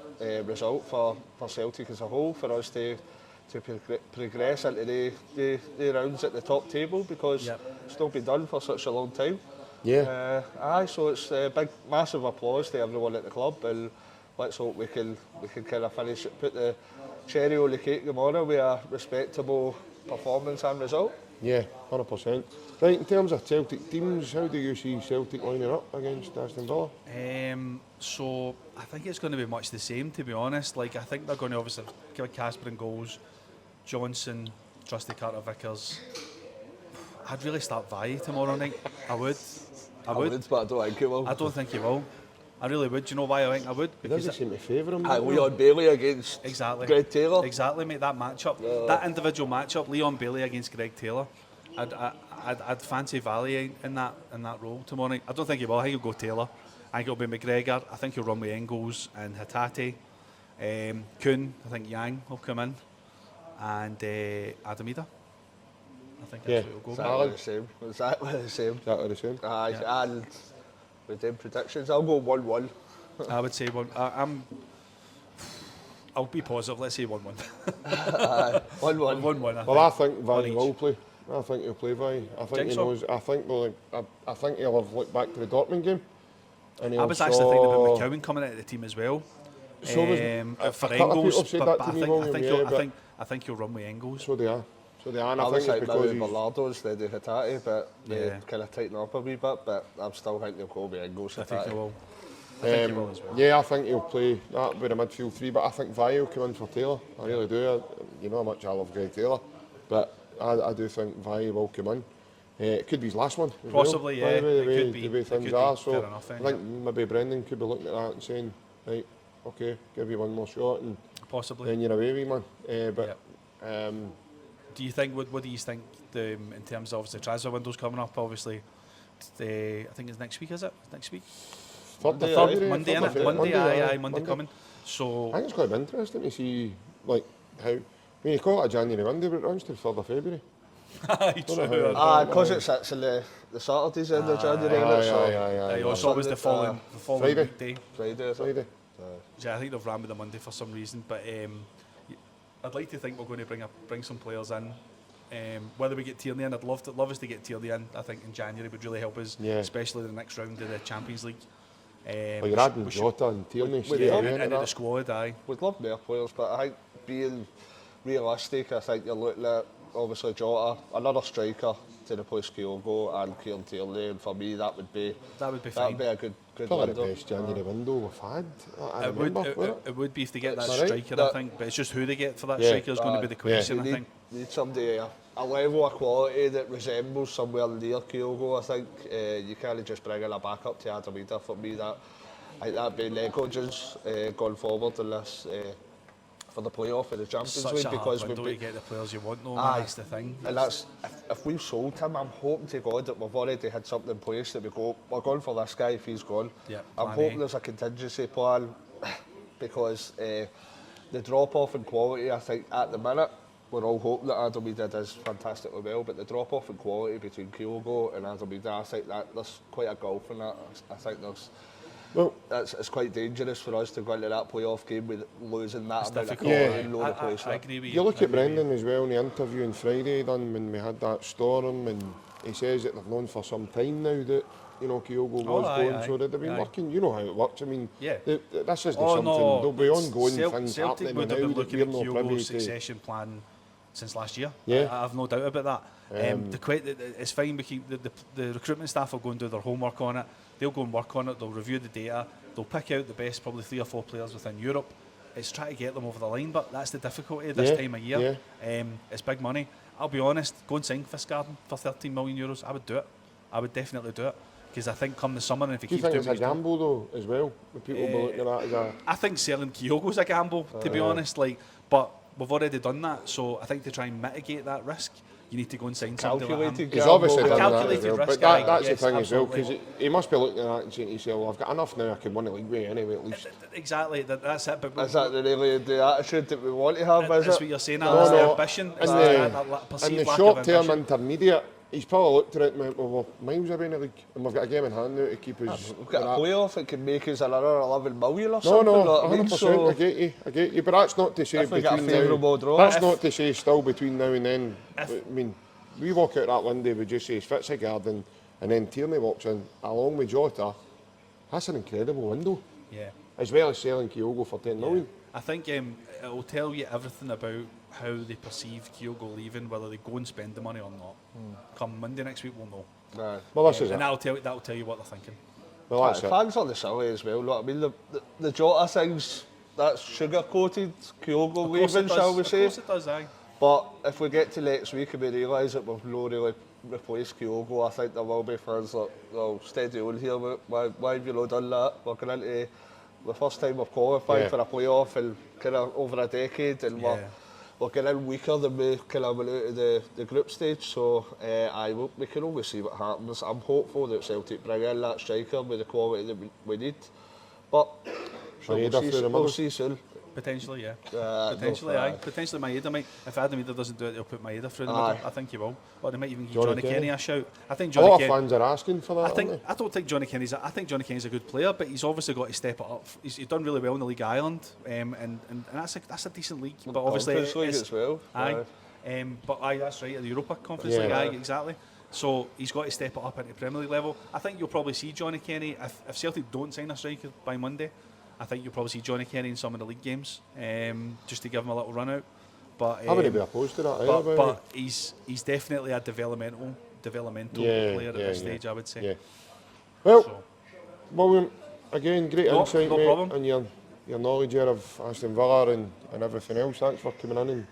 [SPEAKER 3] result for Celtic as a whole, for us to progress into the rounds at the top table, because it's not been done for such a long time.
[SPEAKER 1] Yeah.
[SPEAKER 3] So it's a big, massive applause to everyone at the club, and let's hope we can kind of finish it, put the cherry on the cake tomorrow with a respectable performance and result.
[SPEAKER 1] Yeah, 100%. Right, in terms of Celtic teams, how do you see Celtic lining up against Aston Villa?
[SPEAKER 2] So I think it's going to be much the same, to be honest. Like, I think they're going to obviously give Casper in goals, Johnson, Trusty Carter-Vickers. I'd really start Valle tomorrow night. I would, but I don't think he will. I don't think he will. I really would. Do you know why I think I would?
[SPEAKER 1] Because it doesn't seem to favour him.
[SPEAKER 3] Leon Bailey against Greg Taylor.
[SPEAKER 2] Exactly, mate. That matchup, that individual matchup, Leon Bailey against Greg Taylor. I'd fancy Valle in that role tomorrow night. I don't think he will. I think he'll go Taylor. I think it'll be McGregor. I think he'll run with Engels and Hatate. Kuhn. I think Yang will come in, and Adam Idah. I think that's what he'll go.
[SPEAKER 3] Exactly the same.
[SPEAKER 1] Aye.
[SPEAKER 3] And with them predictions, I'll go 1-1.
[SPEAKER 2] I would say 1. I'll be positive. Let's say 1-1.
[SPEAKER 3] 1-1.
[SPEAKER 2] 1-1.
[SPEAKER 1] Well, I think Valle will play. I think he'll play Valle. I think he knows. I think he'll have looked back to the Dortmund game. And
[SPEAKER 2] I was actually thinking about McCowan coming out of the team as well.
[SPEAKER 1] So
[SPEAKER 2] for Engels, but I think he'll run with Engels.
[SPEAKER 1] So they are. And
[SPEAKER 3] I
[SPEAKER 1] think it's because
[SPEAKER 3] Bernardo instead of Hatate, but they kind of tighten up a wee bit. But I'm still think they'll go with Engels.
[SPEAKER 2] I think he will. I think he will as well.
[SPEAKER 1] Yeah, I think he'll play that with a midfield three, but I think Valle will come in for Taylor. I really do. You know how much I love Greg Taylor, but I do think Valle will come in. It could be his last one.
[SPEAKER 2] Possibly,
[SPEAKER 1] well,
[SPEAKER 2] yeah.
[SPEAKER 1] The way things are. So
[SPEAKER 2] fair enough,
[SPEAKER 1] I think maybe Brendan could be looking at that and saying, right, okay, give you one more shot, and
[SPEAKER 2] possibly
[SPEAKER 1] then you're away, wee man.
[SPEAKER 2] Do you think? What do you think? In terms of the transfer windows coming up, obviously, I think it's next week. Is it next week?
[SPEAKER 1] Monday,
[SPEAKER 2] Monday coming. So
[SPEAKER 1] I think it's quite interesting to see like how. I mean, you call it a January Monday, but it runs till 3rd of February.
[SPEAKER 3] Because it's in the Saturdays in the January.
[SPEAKER 2] Aye. So it was the following
[SPEAKER 1] Friday.
[SPEAKER 2] weekday.
[SPEAKER 1] Friday.
[SPEAKER 2] Yeah, I think they've ran with the Monday for some reason, but I'd like to think we're going to bring some players in. Whether we get Tierney in, I'd love us to get Tierney in. I think in January would really help us, especially the next round of the Champions League.
[SPEAKER 1] Well, you're adding Jota and Tierney
[SPEAKER 2] into the squad. Aye,
[SPEAKER 3] we'd love more players, but I think being realistic, I think you're looking at obviously Jota, another striker to replace Kyogo and Kieran Tierney, and for me that would be fine. That would be a good
[SPEAKER 1] probably
[SPEAKER 3] window.
[SPEAKER 1] the best January window we've had.
[SPEAKER 2] It would be if they get that striker, I think, but it's just who they get for that striker is going to be the question. I think
[SPEAKER 3] need somebody a level of quality that resembles somewhere near Kyogo. I think you can't just bring in a backup to Adam Idah. For me, that'd be negligence going forward in this for the playoff in the Champions League, because we
[SPEAKER 2] don't get the players you want. That's the thing.
[SPEAKER 3] And that's if we've sold him, I'm hoping to God that we've already had something in place that we're going for this guy if he's gone. I'm hoping there's a contingency plan, because the drop off in quality, I think at the minute we're all hoping that Adam Idah does fantastically well, but the drop off in quality between Kyogo and Adam Idah, I think that there's quite a gulf in that. I think there's. Well, it's quite dangerous for us to go into that playoff game with losing that amount of quality and no replacement.
[SPEAKER 2] I agree with you.
[SPEAKER 1] You look at Brendan as well in the interview on Friday done when we had that storm, and he says that they've known for some time now that Kyogo was going, so that they've been working. You know how it works. I mean, this isn't something. There'll be ongoing things
[SPEAKER 2] Celtic
[SPEAKER 1] happening
[SPEAKER 2] would have been looking at
[SPEAKER 1] no
[SPEAKER 2] Kyogo's succession plan since last year.
[SPEAKER 1] Yeah.
[SPEAKER 2] I have no doubt about that. It's fine. The recruitment staff will go and do their homework on it. They'll go and work on it. They'll review the data. They'll pick out the best, probably 3 or 4 players within Europe. It's trying to get them over the line, but that's the difficulty this time of year. It's big money. I'll be honest, go and sign Fiskardin for €13 million. I would do it. I would definitely do it. Because I think come the summer, and if he keeps doing,
[SPEAKER 1] do you think it's a gamble though, as well? Would people be looking at that as a?
[SPEAKER 2] I think selling Kyogo's a gamble, to be honest. But we've already done that, so I think to try and mitigate that risk, you need to go and sign somebody like him.
[SPEAKER 1] He's obviously done
[SPEAKER 2] calculated
[SPEAKER 1] that,
[SPEAKER 2] risk,
[SPEAKER 1] but that's the
[SPEAKER 2] yes,
[SPEAKER 1] thing
[SPEAKER 2] absolutely.
[SPEAKER 1] as well, because he must be looking at that and saying to himself, well, I've got enough now, I can win the league with anyway, at least.
[SPEAKER 2] Exactly, that's it. But
[SPEAKER 3] Is that really the attitude that we want to have, is
[SPEAKER 2] that's
[SPEAKER 3] it?
[SPEAKER 2] what you're saying, that's the ambition.
[SPEAKER 1] In the short term intermediate, he's probably looked at it and went, well, we're miles away in the league, and we've got a game in hand now to keep us.
[SPEAKER 3] We've got a playoff that can make us another 11 million or something.
[SPEAKER 1] No,
[SPEAKER 3] like
[SPEAKER 1] 100%,
[SPEAKER 3] so
[SPEAKER 1] I get you, but that's not to say
[SPEAKER 3] we get a
[SPEAKER 1] between
[SPEAKER 3] favourable
[SPEAKER 1] now.
[SPEAKER 3] draw.
[SPEAKER 1] That's not to say still between now and then. I mean, we walk out that one day with just say Fitzgerald and then Tierney walks in along with Jota. That's an incredible window.
[SPEAKER 2] Yeah.
[SPEAKER 1] As well as selling Kyogo for 10 million.
[SPEAKER 2] I think it will tell you everything about how they perceive Kyogo leaving, whether they go and spend the money or not. Come Monday next week, we'll know.
[SPEAKER 1] Well, this is
[SPEAKER 2] and
[SPEAKER 1] it.
[SPEAKER 2] that'll tell you what they're thinking.
[SPEAKER 1] Well, that's it.
[SPEAKER 3] Fans on the silly as well. Look, I mean, the Jota things, that's sugar-coated Kyogo leaving, shall we say.
[SPEAKER 2] Of course it does, aye.
[SPEAKER 3] But if we get to next week and we realise that we've not really replaced Kyogo, I think there will be fans like, well, steady on here, why have you not done that? We're going into the first time we've qualified for a playoff in kind of over a decade, and we're getting weaker than we kind of went out of the group stage. So we can always see what happens. I'm hopeful that Celtic bring in that striker with the quality that we need. But we'll see soon.
[SPEAKER 2] Potentially, yeah. Potentially, aye. Potentially Idah might. If Adam Idah doesn't do it, he'll put Idah through the middle. I think he will. Or they might even give Johnny Kenny a shout. I think
[SPEAKER 1] a lot of fans are asking for that.
[SPEAKER 2] I don't think Johnny Kenny's. I think Johnny Kenny's a good player, but he's obviously got to step it up. He's done really well in the League of Ireland, and that's a decent league. But obviously,
[SPEAKER 3] Conference League as well.
[SPEAKER 2] Aye. But that's right. The Europa Conference League, aye, exactly. So he's got to step it up into Premier League level. I think you'll probably see Johnny Kenny if Celtic don't sign a striker by Monday. I think you'll probably see Johnny Kenny in some of the league games, just to give him a little run out. But
[SPEAKER 1] I wouldn't be opposed to that either.
[SPEAKER 2] But he's definitely a developmental player at this stage, I would say.
[SPEAKER 1] Yeah. Well, William, again, great insight, mate,
[SPEAKER 2] problem.
[SPEAKER 1] and your knowledge here of Aston Villa and everything else. Thanks for coming in and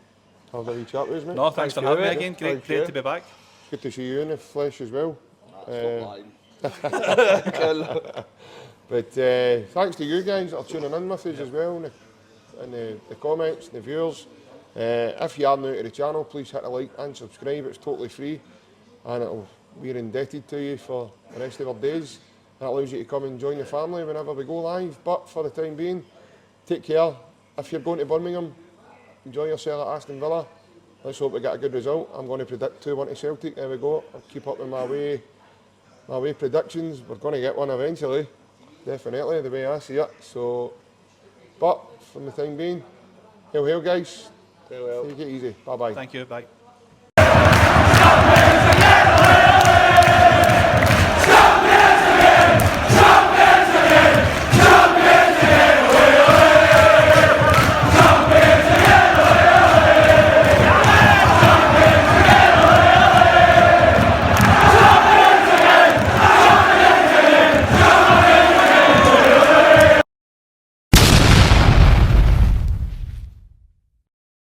[SPEAKER 1] having a wee chat with us, mate.
[SPEAKER 2] No, thanks for having me again. Great to be back.
[SPEAKER 1] Good to see you in the flesh as well. But thanks to you guys that are tuning in with us as well, and the comments, and the viewers. If you are new to the channel, please hit a like and subscribe. It's totally free, and we're indebted to you for the rest of our days. That allows you to come and join the family whenever we go live. But for the time being, take care. If you're going to Birmingham, enjoy yourself at Aston Villa. Let's hope we get a good result. I'm going to predict 2-1 to Celtic. There we go. I'll keep up with my way predictions. We're going to get one eventually. Definitely, the way I see it. So, but from the time being, hail guys. Take it easy. Bye bye.
[SPEAKER 2] Thank you. Bye.